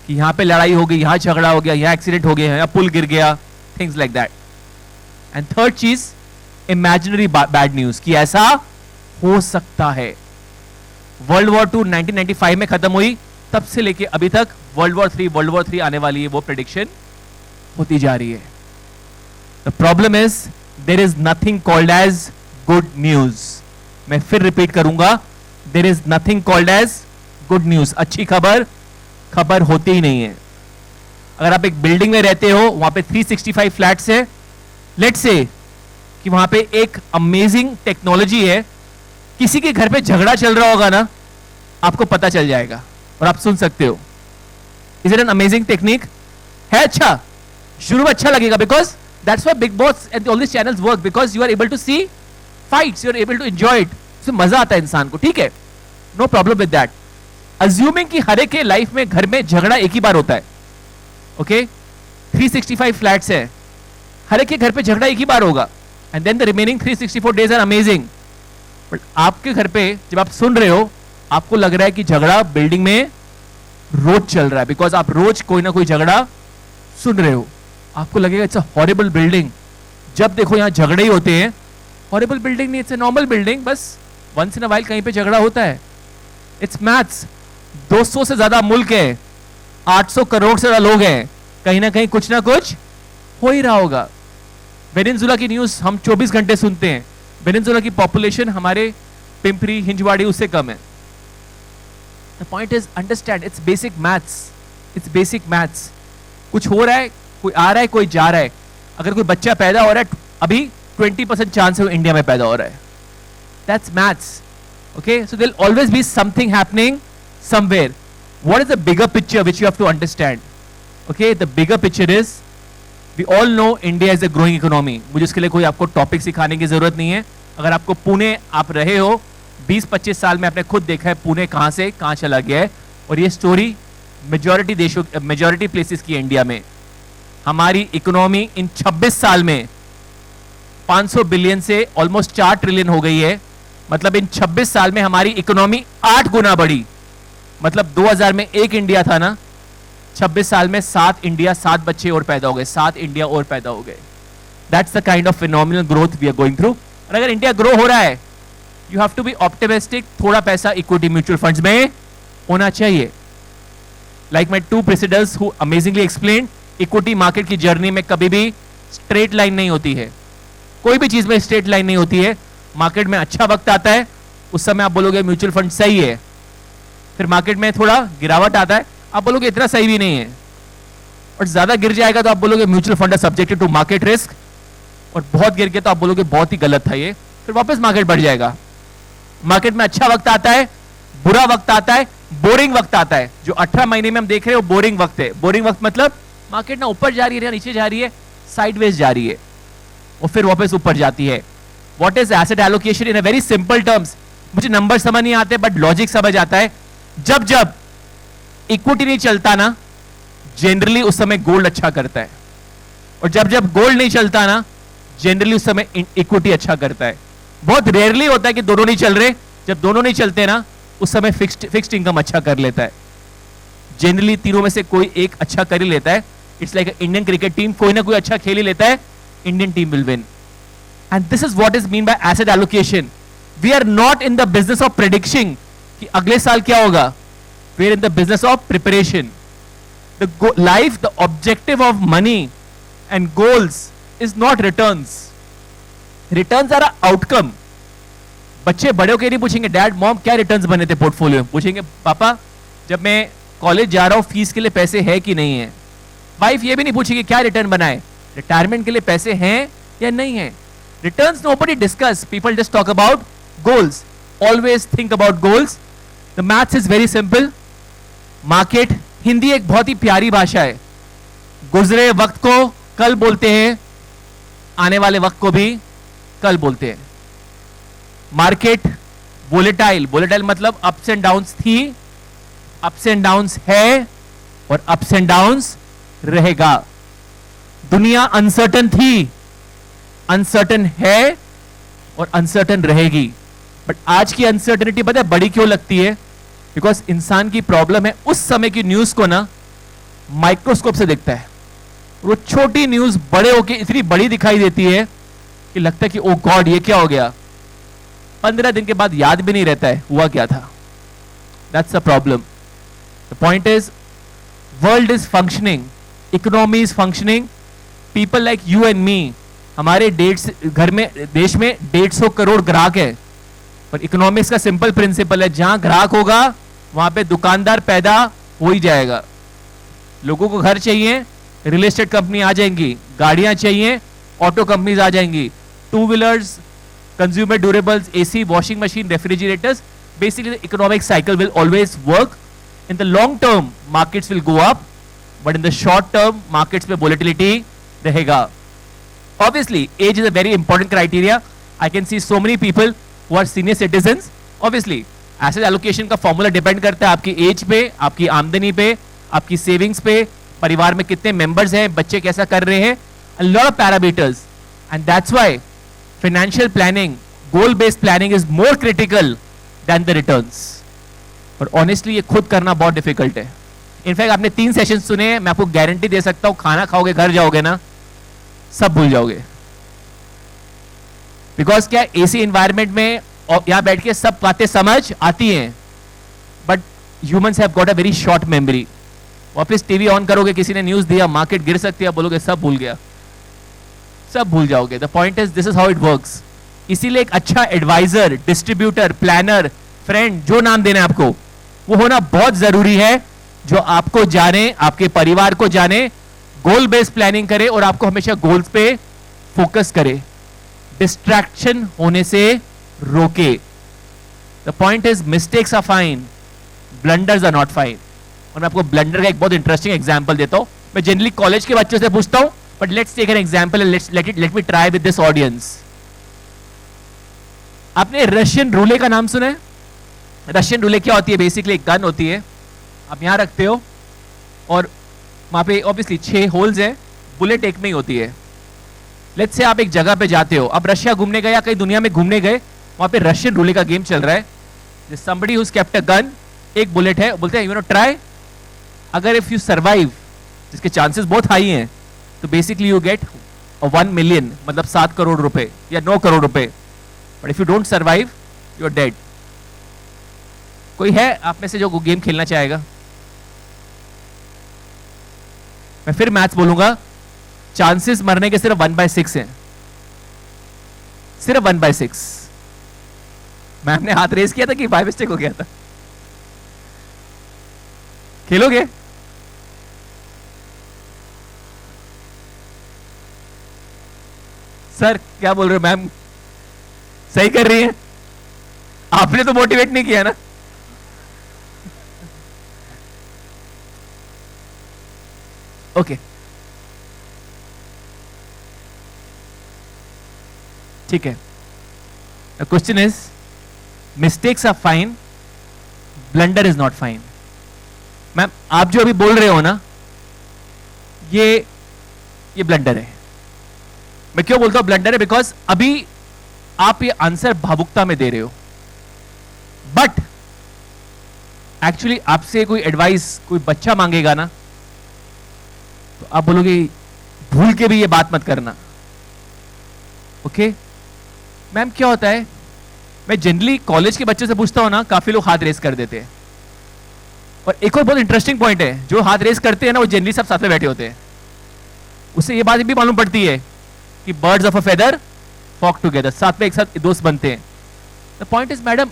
कि यहां पे लड़ाई हो गई, यहां झगड़ा हो गया, यहां एक्सीडेंट हो गया, यहां पुल गिर गया, things like that. And third चीज, इमेजिनरी बैड न्यूज, कि ऐसा हो सकता है. वर्ल्ड वॉर 2 1995 में खत्म हुई, तब से लेके अभी तक वर्ल्ड वॉर 3 आने वाली है, वो प्रेडिक्शन होती जा रही है. The problem is there is nothing called as good news. मैं फिर रिपीट करूंगा, there is nothing called as good news. अच्छी खबर होती ही नहीं है. अगर आप एक बिल्डिंग में रहते हो, वहां पे 365 फ्लैट्स है, लेट्स से कि वहां पे एक अमेजिंग टेक्नोलॉजी है, किसी के घर पे झगड़ा चल रहा होगा ना, आपको पता चल जाएगा और आप सुन सकते हो. Is it an amazing technique? है अच्छा, शुरू में अच्छा लगेगा, because that's why Bigg Boss and all this channels work, because you are able to see fights, you are able to enjoy it. उसमें मजा आता है इंसान को, ठीक है, no problem with that. Assuming कि हर एक के लाइफ में घर में झगड़ा एक ही बार होता है, ओके 365 फ्लैट्स है, हर एक के घर पे झगड़ा एक ही बार होगा, and then the remaining 364 days are amazing. But आपके घर पे जब आप सुन रहे हो, आपको लग रहा है कि झगड़ा बिल्डिंग में रोज चल रहा है, बिकॉज आप रोज कोई ना कोई झगड़ा सुन रहे हो. आपको लगेगा इट्स अ हॉरिबल बिल्डिंग. जब देखो यहां झगड़े ही होते हैं. हॉरिबल बिल्डिंग नहीं, इट्स अ नॉर्मल बिल्डिंग, बस वंस इन अ वाइल कहीं पे झगड़ा होता है. It's maths. 200 से ज्यादा मुल्क है, 800 करोड़ से ज्यादा लोग हैं, कहीं ना कहीं कुछ ना कुछ हो ही रहा होगा. वेनेजुएला की न्यूज हम 24 घंटे सुनते हैं. वेनेजुएला की पॉपुलेशन हमारे पिंपरी हिंजवाड़ी उससे कम है. The point is understand, it's basic maths, it's basic maths. कुछ हो रहा है, कोई आ रहा है, कोई जा रहा है. अगर कोई बच्चा पैदा हो रहा है, अभी 20% चांस है वो इंडिया में पैदा हो रहा है. That's maths. Okay, so there'll always be something happening somewhere. What is the bigger picture which you have to understand? Okay, the bigger picture is, we all know India is a growing economy. मुझे इसके लिए कोई आपको टॉपिक सिखाने की जरूरत नहीं है. अगर आपको पुणे आप रहे हो 20-25 साल में, आपने खुद देखा है पुणे कहां से कहां चला गया है. और ये स्टोरी मेजॉरिटी प्लेसेस की इंडिया में. हमारी इकोनॉमी इन 26 साल में 500 बिलियन से ऑलमोस्ट 4 ट्रिलियन हो गई है. मतलब इन 26 साल में हमारी इकोनॉमी 8 गुना बढ़ी. मतलब 2000 में एक इंडिया था ना, 26 साल में 7 इंडिया, 7 बच्चे और पैदा हो गए, 7 इंडिया और पैदा हो गए. That's the kind of phenomenal growth we are going through. और अगर इंडिया ग्रो हो रहा है, you have to be optimistic. थोड़ा पैसा इक्विटी म्यूचुअल फंड्स में होना चाहिए. Like my 2 presidents who amazingly explain, equity market की जर्नी में कभी भी स्ट्रेट लाइन नहीं होती है. कोई भी चीज में स्ट्रेट लाइन नहीं होती है. मार्केट में अच्छा वक्त आता है, उस समय आप बोलोगे म्यूचुअल फंड सही है. फिर मार्केट में थोड़ा गिरावट आता है, आप बोलोगे इतना सही भी नहीं है. और ज्यादा गिर जाएगा तो आप बोलोगे म्यूचुअल फंड है सब्जेक्टेड टू मार्केट रिस्क. और बहुत गिर गया तो आप बोलोगे बहुत ही गलत था ये. फिर वापस मार्केट बढ़ जाएगा. मार्केट में अच्छा वक्त आता है, बुरा वक्त आता है, बोरिंग वक्त आता है. जो 18 महीने में हम देख रहे हैं वो बोरिंग वक्त है. बोरिंग वक्त मतलब मार्केट ना ऊपर जा रही है, नीचे जा रही है, साइडवेज जा रही है, और फिर वापस ऊपर जाती है. What is asset allocation in a very simple terms? मुझे नंबर समझ नहीं आते, बट लॉजिक समझ आता है. जब जब इक्विटी नहीं चलता ना, जनरली उस समय गोल्ड अच्छा करता है. और जब जब गोल्ड नहीं चलता ना, जनरली उस समय इक्विटी अच्छा करता है. बहुत रेयरली होता है कि दोनों नहीं चल रहे. जब दोनों नहीं चलते ना, उस समय फिक्स्ड इनकम अच्छा कर लेता है. जनरली तीनों में से कोई एक अच्छा कर ही लेता है. It's like Indian cricket team, कोई ना कोई अच्छा खेल ही लेता है, Indian team will win. And this is what is mean by asset allocation. We are not in the business of predicting कि अगले साल क्या होगा. We are in the business of preparation. The life, the objective of money and goals is not returns. Returns are an outcome. बच्चे बड़े होकर नहीं पूछेंगे डैड मॉम क्या रिटर्न्स बने थे पोर्टफोलियो में. पूछेंगे पापा जब मैं कॉलेज जा रहा हूं फीस के लिए पैसे है कि नहीं है. वाइफ ये भी नहीं पूछेगी क्या रिटर्न बनाए, रिटायरमेंट के लिए पैसे हैं या नहीं है. Returns nobody discuss. People just talk about goals. Always think about goals. The maths is very simple. Market, Hindi एक बहुत ही प्यारी भाषा है. गुजरे वक्त को कल बोलते हैं, आने वाले वक्त को भी कल बोलते हैं. मार्केट वोलेटाइल, वोलेटाइल मतलब अप्स एंड डाउन्स थी, अप्स एंड डाउन्स है, और अप्स एंड डाउन्स रहेगा. दुनिया अनसर्टन थी, अनसर्टन है, और अनसर्टन रहेगी. बट आज की अनसर्टनिटी पता है बड़ी क्यों लगती है? बिकॉज इंसान की प्रॉब्लम है उस समय की न्यूज को ना माइक्रोस्कोप से देखता है. वो छोटी न्यूज बड़े होके इतनी बड़ी दिखाई देती है कि लगता है कि ओ गॉड ये क्या हो गया. 15 दिन के बाद याद भी नहीं रहता है हुआ क्या था. That's a problem. The point is, world is functioning, economy is functioning, people like you and me, हमारे घर में देश में 150 करोड़ ग्राहक है, पर इकोनॉमिक्स का सिंपल प्रिंसिपल है, जहां ग्राहक होगा वहां पे दुकानदार पैदा हो ही जाएगा. लोगों को घर चाहिए, रियल एस्टेट कंपनी आ जाएंगी, गाड़ियां चाहिए, ऑटो कंपनीज आ जाएंगी, two wheelers, consumer durables, AC, washing machine, refrigerators. Basically, the economic cycle will always work. In the long term, markets will go up, but in the short term, markets में volatility रहेगा. Obviously, age is a very important criteria. I can see so many people who are senior citizens. Obviously, asset allocation का formula depend करता है आपकी age पे, आपकी आमदनी पे, आपकी savings पे, परिवार में कितने members हैं, बच्चे कैसा कर रहे हैं, a lot of parameters, and that's why financial planning, goal-based planning is more critical than the returns. और ऑनेस्टली ये खुद करना बहुत डिफिकल्ट है. इनफैक्ट आपने 3 सेशन सुने हैं, मैं आपको गारंटी दे सकता हूं, खाना खाओगे, घर जाओगे ना, सब भूल जाओगे. बिकॉज क्या एसी एनवायरमेंट में और यहां बैठ के सब बातें समझ आती हैं, but humans have got a very short memory. वापस टीवी ऑन करोगे, किसी ने न्यूज दिया, मार्केट गिर सकती है, बोलोगे सब भूल गया, सब भूल जाओगे. The point is this is how it works. इसीलिए एक अच्छा एडवाइजर, डिस्ट्रीब्यूटर, प्लानर, फ्रेंड, जो नाम देना है आपको, वो होना बहुत जरूरी है, जो आपको जाने, आपके परिवार को जाने, गोल बेस्ड प्लानिंग करे और आपको हमेशा गोल्स पे फोकस करे, डिस्ट्रैक्शन होने से रोके. The point is mistakes are fine, blunders are not fine. और मैं आपको ब्लंडर का एक बहुत इंटरेस्टिंग एग्जांपल देता हूं. मैं जनरली कॉलेज के बच्चों से पूछता हूं, but let's take an example and let me try with this audience. आपने रशियन रूले का नाम सुना है? रशियन रूले क्या होती है? बेसिकली एक गन होती है, आप यहां रखते हो और वहां पे ऑब्वियसली 6 होल्स हैं, बुलेट एक में ही होती है. लेट्स से आप एक जगह पे जाते हो, अब रशिया घूमने गए या कहीं दुनिया में घूमने गए, वहां पे रशियन रूले का गेम चल रहा है. Somebody who's kept a gun, एक बुलेट है, बोलते हैं यू नो ट्राई, अगर इफ यू सर्वाइव, जिसके चांसेस बहुत हाई हैं, तो बेसिकली यू गेट 1 मिलियन, मतलब 7 करोड़ रुपए या 9 करोड़ रुपए. But if you don't survive, you are dead. कोई है आप में से जो गेम खेलना चाहेगा? मैं फिर मैथ्स बोलूंगा, चांसेस मरने के सिर्फ 1/6 हैं, सिर्फ 1/6. मैम ने हाथ रेस किया था कि बाय मिस्टेक हो गया था? खेलोगे? सर क्या बोल रहे हो? मैम सही कर रही है, आपने तो मोटिवेट नहीं किया ना. ओके, ठीक है. The question is, mistakes are fine, blunder is not fine. Ma'am आप जो अभी बोल रहे हो ना, ये ब्लंडर है. मैं क्यों बोलता हूं ब्लंडर है? बिकॉज अभी आप ये आंसर भावुकता में दे रहे हो, बट एक्चुअली आपसे कोई एडवाइस कोई बच्चा मांगेगा ना, तो आप बोलोगे भूल के भी ये बात मत करना. ओके मैम, क्या होता है, मैं जनरली कॉलेज के बच्चों से पूछता हूं ना, काफी लोग हाथ रेस कर देते हैं. और एक और बहुत इंटरेस्टिंग पॉइंट है, जो हाथ रेस करते हैं ना, वो जनरली सब साथ में बैठे होते हैं. उससे ये बात भी मालूम पड़ती है कि birds of a feather flock together, साथ में एक साथ दोस्त बनते हैं. The point is madam,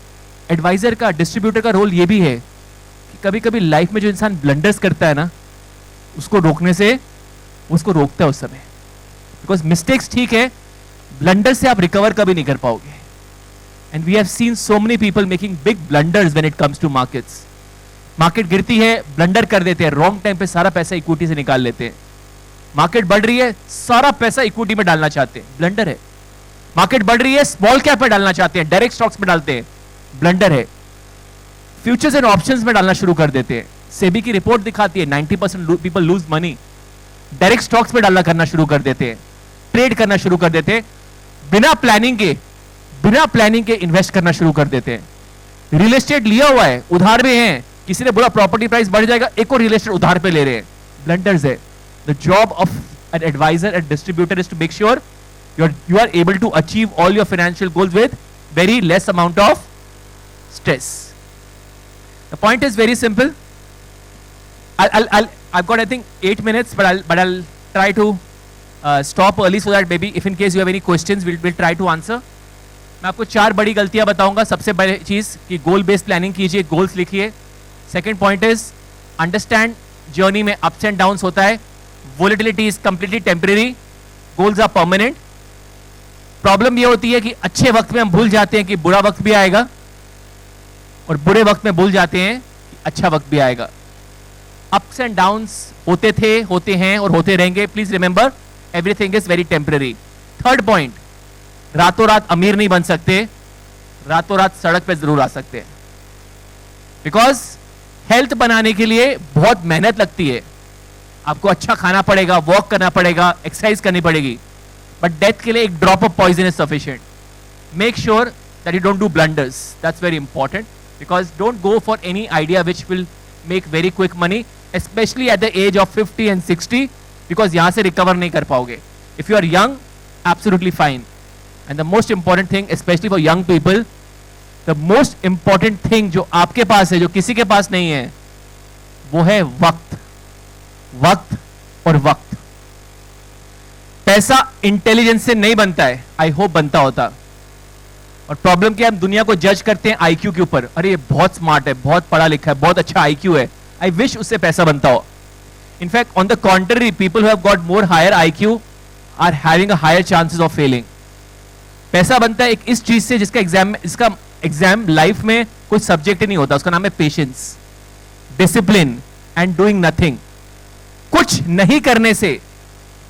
adviser का, डिस्ट्रीब्यूटर का रोल ये भी है कि कभी कभी लाइफ में जो इंसान ब्लंडर्स करता है ना, उसको रोकने से उसको रोकता है उस समय. बिकॉज मिस्टेक्स ठीक है, ब्लंडर से आप रिकवर कभी नहीं कर पाओगे. And we have seen so many people making big blunders when it comes to markets. Market गिरती है, ब्लंडर कर देते हैं, रॉन्ग टाइम पे सारा पैसा इक्विटी से निकाल लेते हैं. मार्केट बढ़ रही है, सारा पैसा इक्विटी में डालना चाहते हैं, ब्लंडर है. मार्केट बढ़ रही है, स्मॉल कैप में डालना चाहते हैं, डायरेक्ट स्टॉक्स में डालते हैं, ब्लंडर है. फ्यूचर्स एंड ऑप्शंस में डालना शुरू कर देते हैं. सेबी की रिपोर्ट दिखाती है 90% people lose money. Direct stocks में डालना करना शुरू कर देते हैं, ट्रेड करना शुरू कर देते हैं, बिना प्लानिंग के इन्वेस्ट करना शुरू कर देते हैं. रियल एस्टेट लिया हुआ है, उधार में है, किसी ने बोला प्रॉपर्टी प्राइस बढ़ जाएगा, एक और रियल एस्टेट उधार पे ले रहे हैं, ब्लंडर्स है. The job of an adviser and distributor is to make sure you are able to achieve all your financial goals with very less amount of stress. The point is very simple. I've got I think 8 minutes, but I'll try to stop early so that maybe if in case you have any questions, we'll try to answer. मैं आपको 4 बड़ी गलतियां बताऊंगा. सबसे बड़ी चीज कि गोल बेस्ड प्लानिंग कीजिए, गोल्स लिखिए. Second point is understand journey में अप्स एंड डाउन्स होता है. Volatility is completely temporary, goals are permanent. Problem ये होती है कि अच्छे वक्त में हम भूल जाते हैं कि बुरा वक्त भी आएगा, और बुरे वक्त में भूल जाते हैं कि अच्छा वक्त भी आएगा. अप्स एंड डाउन्स होते थे, होते हैं और होते रहेंगे. Please remember everything is very temporary. Third point, रातों रात अमीर नहीं बन सकते, रातों रात सड़क पे जरूर आ सकते हैं. बिकॉज हेल्थ बनाने के लिए बहुत मेहनत लगती है. आपको अच्छा खाना पड़ेगा, वॉक करना पड़ेगा, एक्सरसाइज करनी पड़ेगी. बट डेथ के लिए एक drop of poison is sufficient. Make sure that you don't do blunders. That's very important. Because don't go for any idea which will make very quick money, especially at the age of 50 and 60, because यहाँ से recover नहीं कर पाओगे. If you are young, absolutely fine. And the most important thing, especially for young people, the most important thing जो आपके पास है, जो किसी के पास नहीं है, वो है वक्त. वक्त और वक्त. पैसा इंटेलिजेंस से नहीं बनता है. आई होप बनता होता. और प्रॉब्लम क्या है, हम दुनिया को जज करते हैं आईक्यू के ऊपर. अरे ये बहुत स्मार्ट है, बहुत पढ़ा लिखा है, बहुत अच्छा आईक्यू है, आई विश उससे पैसा बनता हो. In fact on the contrary, people who have got more higher IQ are having a higher chances of failing. पैसा बनता है एक इस चीज से जिसका एग्जाम लाइफ में कोई सब्जेक्ट ही नहीं होता. उसका नाम है patience, discipline and doing nothing. कुछ नहीं करने से,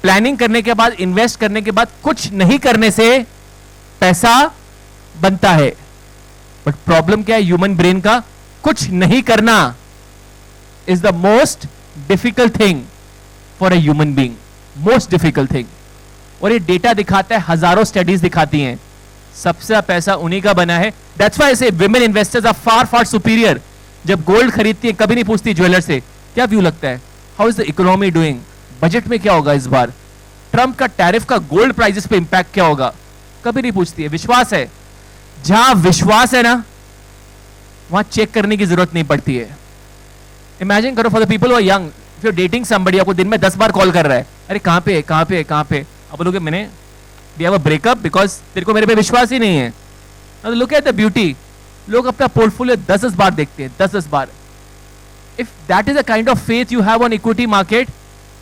प्लानिंग करने के बाद, इन्वेस्ट करने के बाद कुछ नहीं करने से पैसा बनता है. बट प्रॉब्लम क्या है ह्यूमन ब्रेन का, कुछ नहीं करना is the most difficult thing for a human being. Most difficult thing. और ये डेटा दिखाता है, हजारों स्टडीज दिखाती हैं, सबसे ज्यादा पैसा उन्हीं का बना है. That's why I say women investors are far far superior. जब गोल्ड खरीदती है कभी नहीं पूछती ज्वेलर से क्या व्यू लगता है, how is the economy doing, budget में क्या होगा इस बार, ट्रंप का टैरिफ का गोल्ड प्राइसेस पे इंपैक्ट क्या होगा, कभी नहीं पूछती है. विश्वास है. जहां विश्वास है ना, वहां चेक करने की जरूरत नहीं पड़ती है. इमेजिन करो for the people who are young, if you are dating somebody, आपको दिन में 10 बार कॉल कर रहा है, अरे कहां पे है, कहां पे है, कहां पे. अब बोलोगे मैंने we have a breakup because तेरे को मेरे पे विश्वास ही नहीं है. Look at the beauty. लोग अपना पोर्टफोलियो 10-10 बार देखते हैं, 10-10 बार. If that is a kind of faith you have on equity market,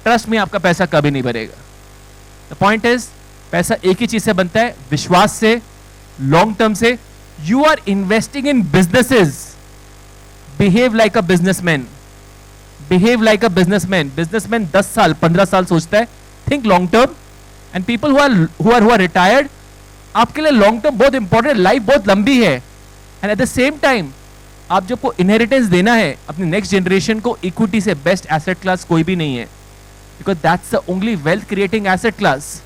trust में आपका पैसा कभी नहीं बढ़ेगा. द पॉइंट इज, पैसा एक ही चीज से बनता है, विश्वास से, लॉन्ग टर्म से. You are investing in businesses, behave like a businessman. Behave like a businessman. Businessman 10 साल 15 साल सोचता है. Think long term. And people who are retired, आपके लिए लॉन्ग टर्म बहुत इंपॉर्टेंट. लाइफ बहुत लंबी है. And at the same time आप जब को इनहेरिटेंस देना है अपनी नेक्स्ट जनरेशन को, इक्विटी से बेस्ट एसेट क्लास कोई भी नहीं है. Because that's the only wealth creating asset class.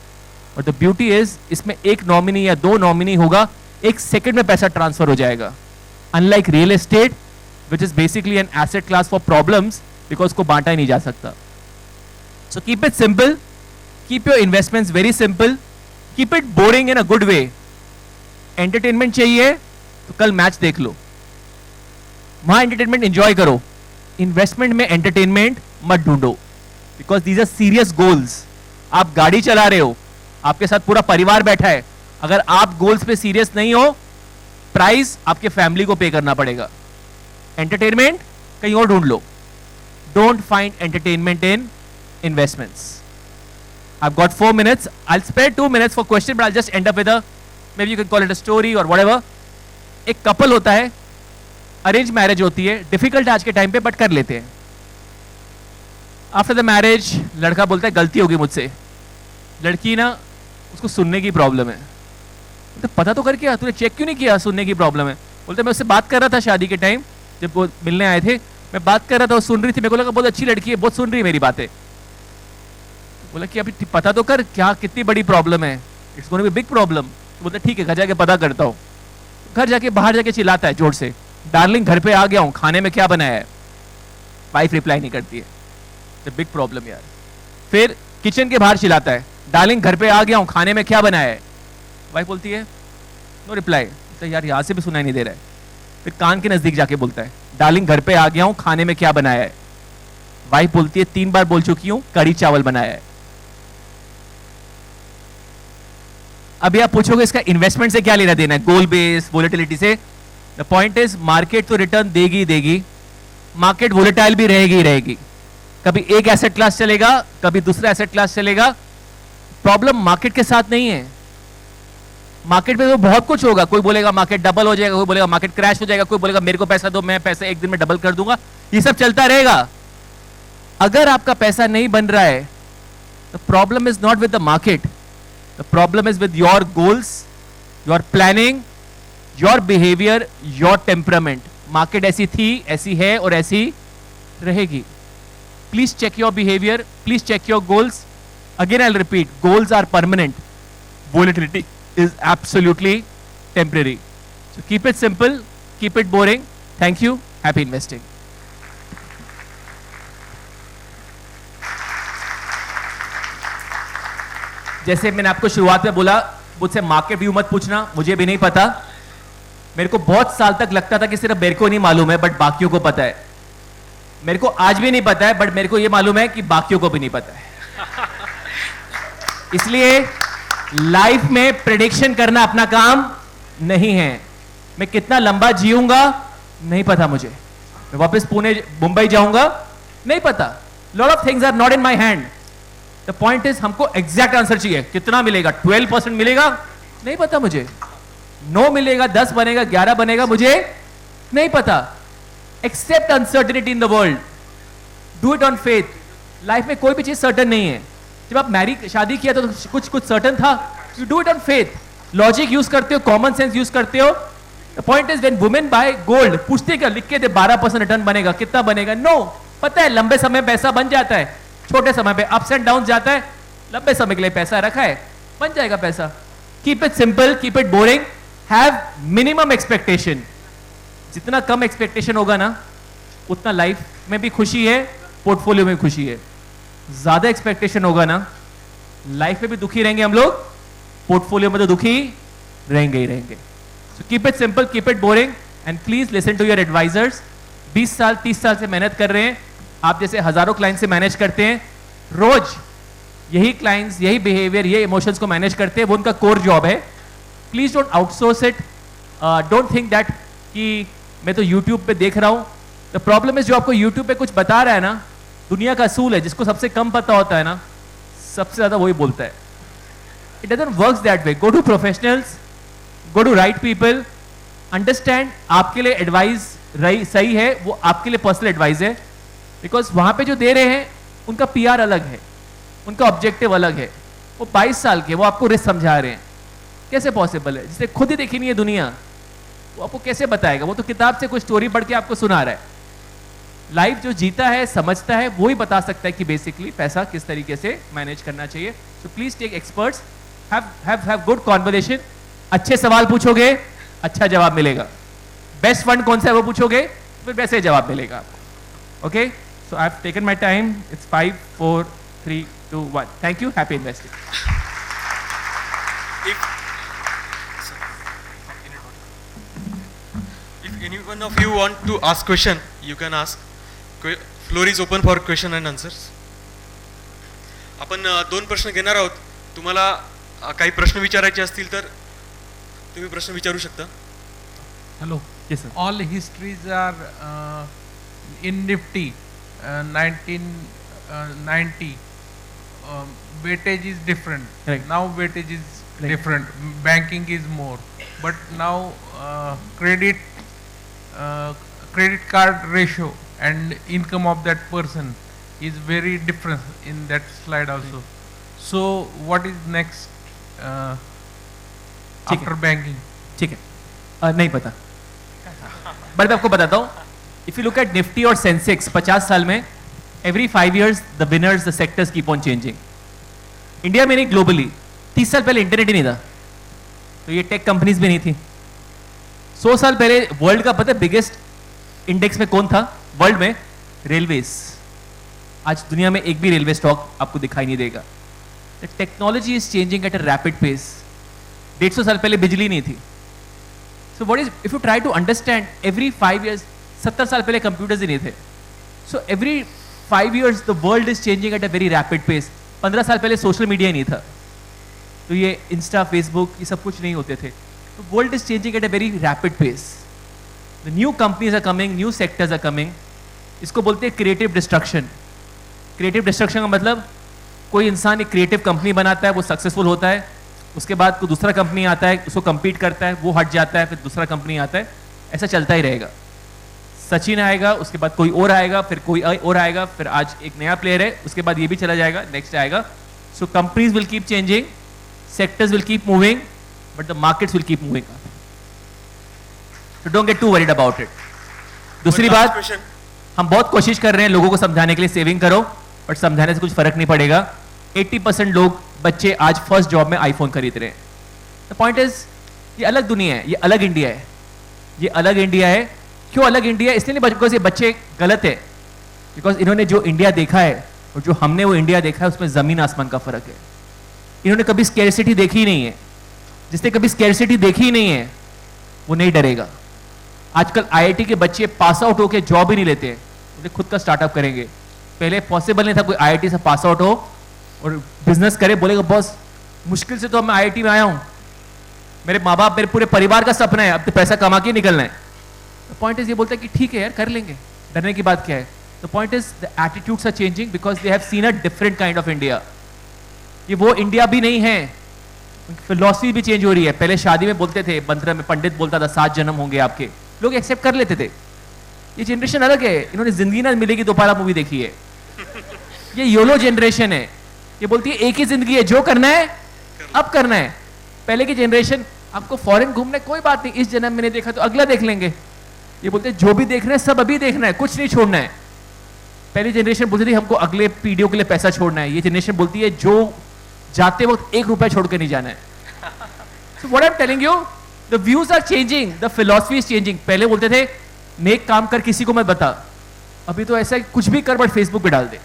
और द ब्यूटी इज, इसमें एक नॉमिनी या 2 नॉमिनी होगा, एक सेकंड में पैसा ट्रांसफर हो जाएगा. Unlike real estate which is basically an asset class for problems, because उसको बांटा ही नहीं जा सकता. So keep it simple, keep your investments very simple, keep it boring in a good way. Entertainment चाहिए तो कल मैच देख लो, वहां एंटरटेनमेंट एंजॉय करो. इन्वेस्टमेंट में एंटरटेनमेंट मत ढूंढो, because these are serious goals. आप गाड़ी चला रहे हो, आपके साथ पूरा परिवार बैठा है, अगर आप गोल्स पे सीरियस नहीं हो, प्राइस आपके फैमिली को पे करना पड़ेगा. एंटरटेनमेंट कहीं और ढूंढ लो. Don't find entertainment in investments. I've got 4 minutes. I'll spare 2 minutes for question, but I'll just end up with a, maybe you can call it a story or whatever. एक कपल होता है, अरेंज मैरिज होती है, डिफिकल्ट आज के टाइम पे, बट कर लेते हैं. आफ्टर द मैरिज लड़का बोलता है गलती होगी मुझसे. लड़की ना, उसको सुनने की प्रॉब्लम है. तो पता तो कर क्या, तूने चेक क्यों नहीं किया सुनने की प्रॉब्लम है. बोलते मैं उससे बात कर रहा था शादी के टाइम, जब वो मिलने आए थे, मैं बात कर रहा था, वो सुन रही थी, मेरे को लगा बहुत अच्छी लड़की है, बहुत सुन रही है मेरी बातें. बोला कि अभी पता तो कर क्या, कितनी बड़ी प्रॉब्लम है, it's going to be big problem. बोलता ठीक है, घर जाके पता करता हूँ. घर जाके बाहर जाके चिल्लाता है जोर से, डार्लिंग घर पे आ गया हूँ, खाने में क्या बनाया है. वाइफ रिप्लाई नहीं करती है. इट्स अ बिग प्रॉब्लम यार. फिर किचन के बाहर चिल्लाता है, डार्लिंग घर पे आ गया हूँ, खाने में क्या बनाया है. वाइफ बोलती है नो रिप्लाई. तो यार यहाँ से भी सुनाई नहीं दे रहा है. फिर कान के नजदीक जाके बोलता है, डार्लिंग घर पे आ गया हूँ, खाने में क्या बनाया है. वाइफ बोलती है 3 बार बोल चुकी हूं कड़ी चावल बनाया है। अभी आप पूछोगे इसका इन्वेस्टमेंट से क्या लेना देना है, गोल बेस वोलेटिलिटी से। द पॉइंट इज मार्केट तो रिटर्न देगी ही देगी, मार्केट वोलेटाइल भी रहेगी ही रहेगी। कभी एक एसेट क्लास चलेगा, कभी दूसरा एसेट क्लास चलेगा। प्रॉब्लम मार्केट के साथ नहीं है। मार्केट में तो बहुत कुछ होगा, कोई बोलेगा मार्केट डबल हो जाएगा, कोई बोलेगा मार्केट क्रैश हो जाएगा, कोई बोलेगा मेरे को पैसा दो मैं पैसा एक दिन में डबल कर दूंगा। ये सब चलता रहेगा। अगर आपका पैसा नहीं बन रहा है, the problem is not with the market, the problem is with your goals, your planning, your behaviour, your temperament. Market ऐसी थी, ऐसी है और ऐसी रहेगी। Please check your behaviour, please check your goals. Again, I'll repeat, goals are permanent. Volatility is absolutely temporary. So keep it simple, keep it boring. Thank you. Happy investing. जैसे मैंने आपको शुरुआत में बोला, मुझसे मार्केट व्यू मत पूछना, मुझे भी नहीं पता। मेरे को बहुत साल तक लगता था कि सिर्फ मेरे को नहीं मालूम है, बट बाकियों को पता है। मेरे को आज भी नहीं पता है, बट मेरे को यह मालूम है कि बाकियों को भी नहीं पता है। इसलिए लाइफ में प्रेडिक्शन करना अपना काम नहीं है। मैं कितना लंबा जीऊंगा नहीं पता मुझे, मैं वापस पुणे मुंबई जाऊंगा नहीं पता। Lot of things are not in my hand. The point is हमको एग्जैक्ट आंसर चाहिए। कितना मिलेगा? 12% मिलेगा? नहीं पता मुझे। 9 मिलेगा, 10 बनेगा, 11 बनेगा, मुझे नहीं पता। Accept uncertainty in the world, do it on faith. Life में कोई भी चीज सर्टन नहीं है। जब आप शादी किया तो कुछ सर्टन था। You do it on faith. Logic use करते हो, कॉमन सेंस यूज करते हो। The point is when women by gold, पूछते क्या लिख के दे 12% रिटर्न बनेगा, कितना बनेगा? नो, पता है लंबे समय पैसा बन जाता है, छोटे समय पे अप्स एंड डाउन जाता है। लंबे समय के लिए पैसा रखा है, बन जाएगा पैसा। Keep it simple, keep it boring, have minimum expectation. जितना कम एक्सपेक्टेशन होगा ना, उतना लाइफ में भी खुशी है, पोर्टफोलियो में भी खुशी है। ज्यादा एक्सपेक्टेशन होगा ना, लाइफ में भी दुखी रहेंगे हम लोग, पोर्टफोलियो में तो दुखी रहेंगे ही रहेंगे। So keep it simple, keep it boring and please listen to your advisers. 20 साल 30 साल से मेहनत कर रहे हैं, आप जैसे हजारों क्लाइंट से मैनेज करते हैं, रोज यही क्लाइंट्स, यही बिहेवियर, ये इमोशंस को मैनेज करते हैं, वो उनका कोर जॉब है। Please don't outsource it. Don't think that कि मैं तो यूट्यूब पे देख रहा हूं। द प्रॉब्लम इज जो आपको यूट्यूब पे कुछ बता रहा है ना, दुनिया का असूल है, जिसको सबसे कम पता होता है ना, सबसे ज्यादा वही बोलता है। It doesn't works that way. Go to professionals, go to right people, understand आपके लिए एडवाइस सही है, वो आपके लिए पर्सनल एडवाइस है। बिकॉज वहां पे जो दे रहे हैं उनका पीआर अलग है, उनका ऑब्जेक्टिव अलग है। वो 22 साल के, वो आपको रिस्क समझा रहे हैं। कैसे पॉसिबल है? जिसे खुद ही देखी नहीं है दुनिया, वो आपको कैसे बताएगा? वो तो किताब से कोई स्टोरी पढ़ के आपको सुना रहा है। लाइफ जो जीता है, समझता है, वो ही बता सकता है कि बेसिकली पैसा किस तरीके से मैनेज करना चाहिए। So please tech experts, have good conversation. अच्छे सवाल पूछोगे, अच्छा जवाब मिलेगा। बेस्ट फंड कौन सा है वो पूछोगे, फिर वैसे जवाब मिलेगा आपको। Okay, so I have taken my time. It's 5 4 3 2 1। Thank you. Happy investing.
If anyone of you want to ask question, you can ask. Floor is open for question and answers. आपण 2 प्रश्न घेणार आहोत. तुम्हाला काही प्रश्न विचारायचे असतील तर तुम्ही प्रश्न विचारू शकता.
Hello.
Yes, sir.
All histories are in Nifty 1990. Weightage is different.
Right.
Now weightage is
Right.
different. Banking is more, but now credit card ratio and income of that person is very different in that slide also. So what is next after banking?
ठीक है, नहीं पता, बट मैं आपको बताता हूं। If you look at Nifty और सेंसेक्स 50 साल में, every 5 years the winners, the sectors keep on changing. India में नहीं, ग्लोबली। 30 साल पहले इंटरनेट ही नहीं था, तो ये टेक कंपनीज भी नहीं थी। 100 साल पहले वर्ल्ड का पता है बिगेस्ट इंडेक्स में कौन था वर्ल्ड में? रेलवेज। आज दुनिया में एक भी रेलवे स्टॉक आपको दिखाई नहीं देगा। The technology is changing at a rapid pace. 150 साल पहले बिजली नहीं थी। So what is, if you try to understand, every 5 years, 70 साल पहले कंप्यूटर्स ही नहीं थे। सो एवरी 5 years the world is changing at a very rapid pace. 15 साल पहले सोशल मीडिया नहीं था, तो ये इंस्टा, फेसबुक, ये सब कुछ नहीं होते थे. तो world is changing at a very rapid pace. The new companies are coming, new sectors are coming. इसको बोलते हैं क्रिएटिव डिस्ट्रक्शन. क्रिएटिव डिस्ट्रक्शन का मतलब कोई इंसान एक क्रिएटिव कंपनी बनाता है, वो सक्सेसफुल होता है, उसके बाद कोई दूसरा कंपनी आता है, उसको compete करता है, वो हट जाता है, फिर दूसरा कंपनी आता है, ऐसा चलता ही रहेगा. सचिन आएगा, उसके बाद कोई और आएगा, फिर कोई और आएगा, फिर आज एक नया प्लेयर है, उसके बाद ये भी चला जाएगा, नेक्स्ट आएगा. सो companies will keep changing, sectors will keep moving, but the markets will keep moving up. So don't get too worried about it. दूसरी बात, हम बहुत कोशिश कर रहे हैं लोगों को समझाने के लिए सेविंग करो, बट समझाने से कुछ फर्क नहीं पड़ेगा. 80% लोग बच्चे आज फर्स्ट जॉब में आईफोन खरीद रहे हैं. द पॉइंट इज, ये अलग दुनिया है, ये अलग इंडिया है. ये अलग इंडिया है. क्यों अलग इंडिया है? इसलिए नहीं बिकॉज ये बच्चे गलत है, बिकॉज इन्होंने जो इंडिया देखा है और जो हमने वो इंडिया देखा है, उसमें जमीन आसमान का फर्क है. इन्होंने कभी स्कैरसिटी देखी ही नहीं है. जिसने कभी स्कैरसिटी देखी ही नहीं है, वो नहीं डरेगा. आजकल आईआईटी के बच्चे पास आउट होकर जॉब ही नहीं लेते, उन्हें खुद का स्टार्टअप करेंगे. पहले पॉसिबल नहीं था कोई आईआईटी से पास आउट हो और बिजनेस करे, बोलेगा बॉस मुश्किल से तो मैं आईआईटी में आया हूं, मेरे माँ बाप, मेरे पूरे परिवार का सपना है, अब तो पैसा कमा के निकलना है. पॉइंट इज, ये बोलता है कि ठीक है यार कर लेंगे, डरने की बात क्या है. The point is the attitudes are changing because they have seen a different kind of India. ये वो इंडिया भी नहीं है, फिलॉसफी भी चेंज हो रही है. पहले शादी में बोलते थे, मंत्र में पंडित बोलता था 7 जन्म होंगे आपके, लोग एक्सेप्ट कर लेते थे. ये जनरेशन अलग है, इन्होंने जिंदगी ना मिलेगी दोबारा मूवी देखी है. ये योलो जनरेशन है, ये बोलती है एक ही जिंदगी है, जो करना है अब करना है. पहले की जनरेशन, आपको फॉरेन घूमना है कोई बात नहीं, इस जन्म में नहीं देखा तो अगला देख लेंगे. ये बोलते हैं जो भी देखना है सब अभी देखना है, कुछ नहीं छोड़ना है. पहली जनरेशन बोलती थी हमको अगले पीढ़ियों के लिए पैसा छोड़ना है. ये जनरेशन बोलती है जो जाते वक्त 1 रुपया छोड़ के नहीं जाना है. So what I am telling you, the views are changing, the philosophy is changing. पहले बोलते थे नेक काम कर, किसी को मत बता. अभी तो ऐसा है कुछ भी कर बट फेसबुक पे डाल दे.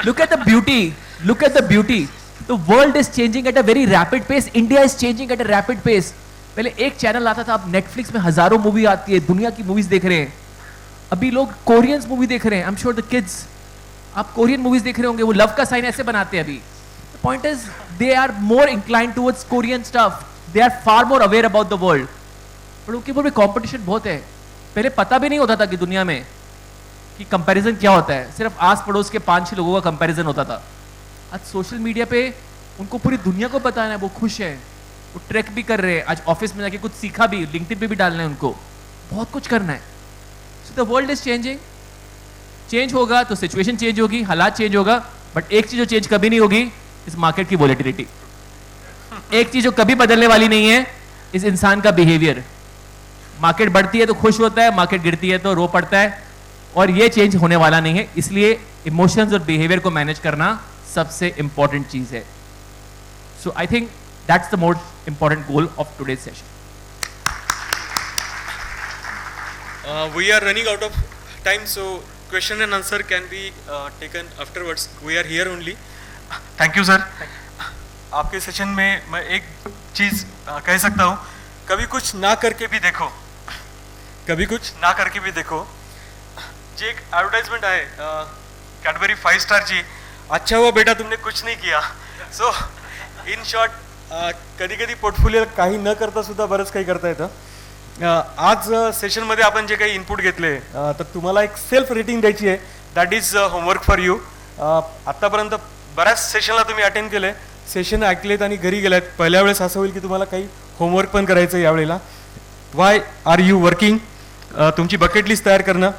Look at the beauty, look at the beauty. The world is changing at a very rapid pace. India is changing at a rapid pace. पहले एक चैनल आता था, अब नेटफ्लिक्स में हजारों मूवी आती है, दुनिया की मूवीज देख रहे हैं. अभी लोग कोरियंस मूवी देख रहे हैं. I am sure the kids, आप कोरियन मूवीज देख रहे होंगे, वो लव का साइन ऐसे बनाते हैं. अभी the point is they are more inclined towards Korean stuff. They are far more aware about the world. पर उनके ऊपर भी कॉम्पिटिशन बहुत है. पहले पता भी नहीं होता था कि दुनिया में कि कंपैरिजन क्या होता है. सिर्फ आस पड़ोस के 5-6 लोगों का कंपैरिजन होता था. आज सोशल मीडिया पे उनको पूरी दुनिया को बताना है, वो खुश है, वो ट्रैक भी कर रहे हैं. आज ऑफिस में जाके कुछ सीखा भी, लिंक्डइन पे भी डालना है उनको, बहुत कुछ करना है. So the world is changing. Change होगा तो सिचुएशन चेंज होगी, हालात चेंज होगा, बट एक चीज जो चेंज कभी नहीं होगी, इस मार्केट की वॉलेटिलिटी. एक चीज जो कभी बदलने वाली नहीं है, इस इंसान का बिहेवियर. मार्केट बढ़ती है तो खुश होता है, मार्केट गिरती है तो रो पड़ता है, और ये चेंज होने वाला नहीं है. इसलिए इमोशंस और बिहेवियर को मैनेज करना सबसे इंपॉर्टेंट चीज है. So I think that's the most important goal of today's session.
We are running out of time, so question and answer can be taken afterwards. We are here only. Thank you, sir. आपके सेशन में मैं एक चीज़ कह सकता हूँ, कभी कुछ ना करके भी देखो, कभी कुछ ना करके भी देखो. जी एक एडवर्टाइजमेंट आहे कैडबरी 5 स्टार जी, अच्छा हुआ बेटा तुमने कुछ नहीं किया. सो इन शॉर्ट, कधी कधी पोर्टफोलिओ काही न करता सुद्धा बरंच काही करता येतं. आज सेशनमध्ये आपण जे काही इनपुट घेतले, तर तुम्हाला एक सेल्फ रेटिंग द्यायची आहे. That is homework for you. आत्तापर्यंत बऱ्याच सेशनला तुम्ही अटेंड केले, सेशन ऐकलेत आणि घरी गेलेत. पहिल्या वेळेस असं होईल की तुम्हाला काही होमवर्क पण करायचं यावेळेला. वाय आर यू वर्किंग, तुमची बकेट लिस्ट तयार करणं,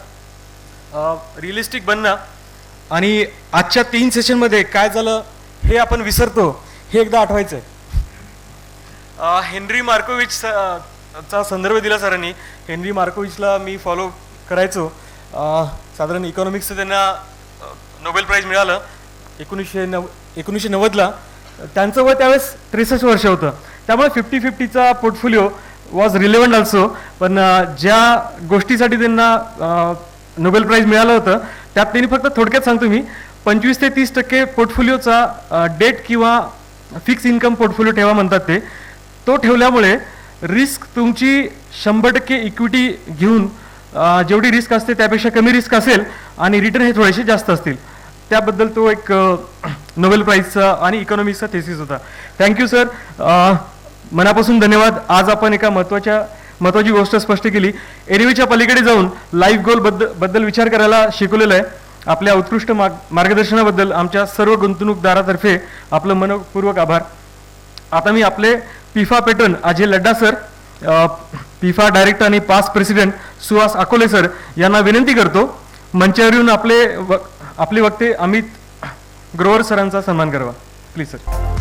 रिअलिस्टिक बनणं, आणि आजच्या 3 सेशनमध्ये काय झालं हे आपण विसरतो हे एकदा आठवायचं आहे. हेनरी मार्कोविच चा संदर्भ दिला सरांनी. हेनरी मार्कोविचला मी फॉलो करायचो. साधारण इकॉनॉमिक्सचं त्यांना नोबेल प्राईज मिळालं 1990ला. त्यांचं वय त्यावेळेस 63 वर्ष होतं. त्यामुळे 50-50चा पोर्टफोलिओ वॉज रिलेव्हंट ऑल्सो. पण ज्या गोष्टीसाठी त्यांना नोबेल प्राईज मिळालं होतं त्यात त्यांनी फक्त थोडक्यात सांगतो मी, 25 ते 30% पोर्टफोलिओचा डेट किंवा फिक्स इन्कम पोर्टफोलिओ ठेवा म्हणतात ते. तो ठेवल्यामुळे रिस्क तुमची 100% इक्विटी घेऊन जेवढी रिस्क असते त्यापेक्षा कमी रिस्क असेल आणि रिटर्न हे थोडेसे जास्त असतील. त्याबद्दल तो एक नोबेल प्राईजचा आणि इकॉनॉमिक्सचा थेसिस होता. थँक्यू सर, मनापासून धन्यवाद. आज आपण एका महत्त्वाची गोष्ट स्पष्ट केली. एरवीच्या पलीकडे जाऊन लाईफ गोल बद्दल विचार करायला शिकवलेलं आहे. आपल्या उत्कृष्ट मार्गदर्शनाबद्दल आमच्या सर्व गुंतवणूकदारातर्फे आपलं मनपूर्वक आभार. आता मी आपले PIFA patron Ajay Ladda sir, PIFA director आणि past president Suhas Akole sir यांना विनंती करतो मंचावर येऊन आपले वक्ते अमित ग्रोवर सरांचा सन्मान करावा. Please sir.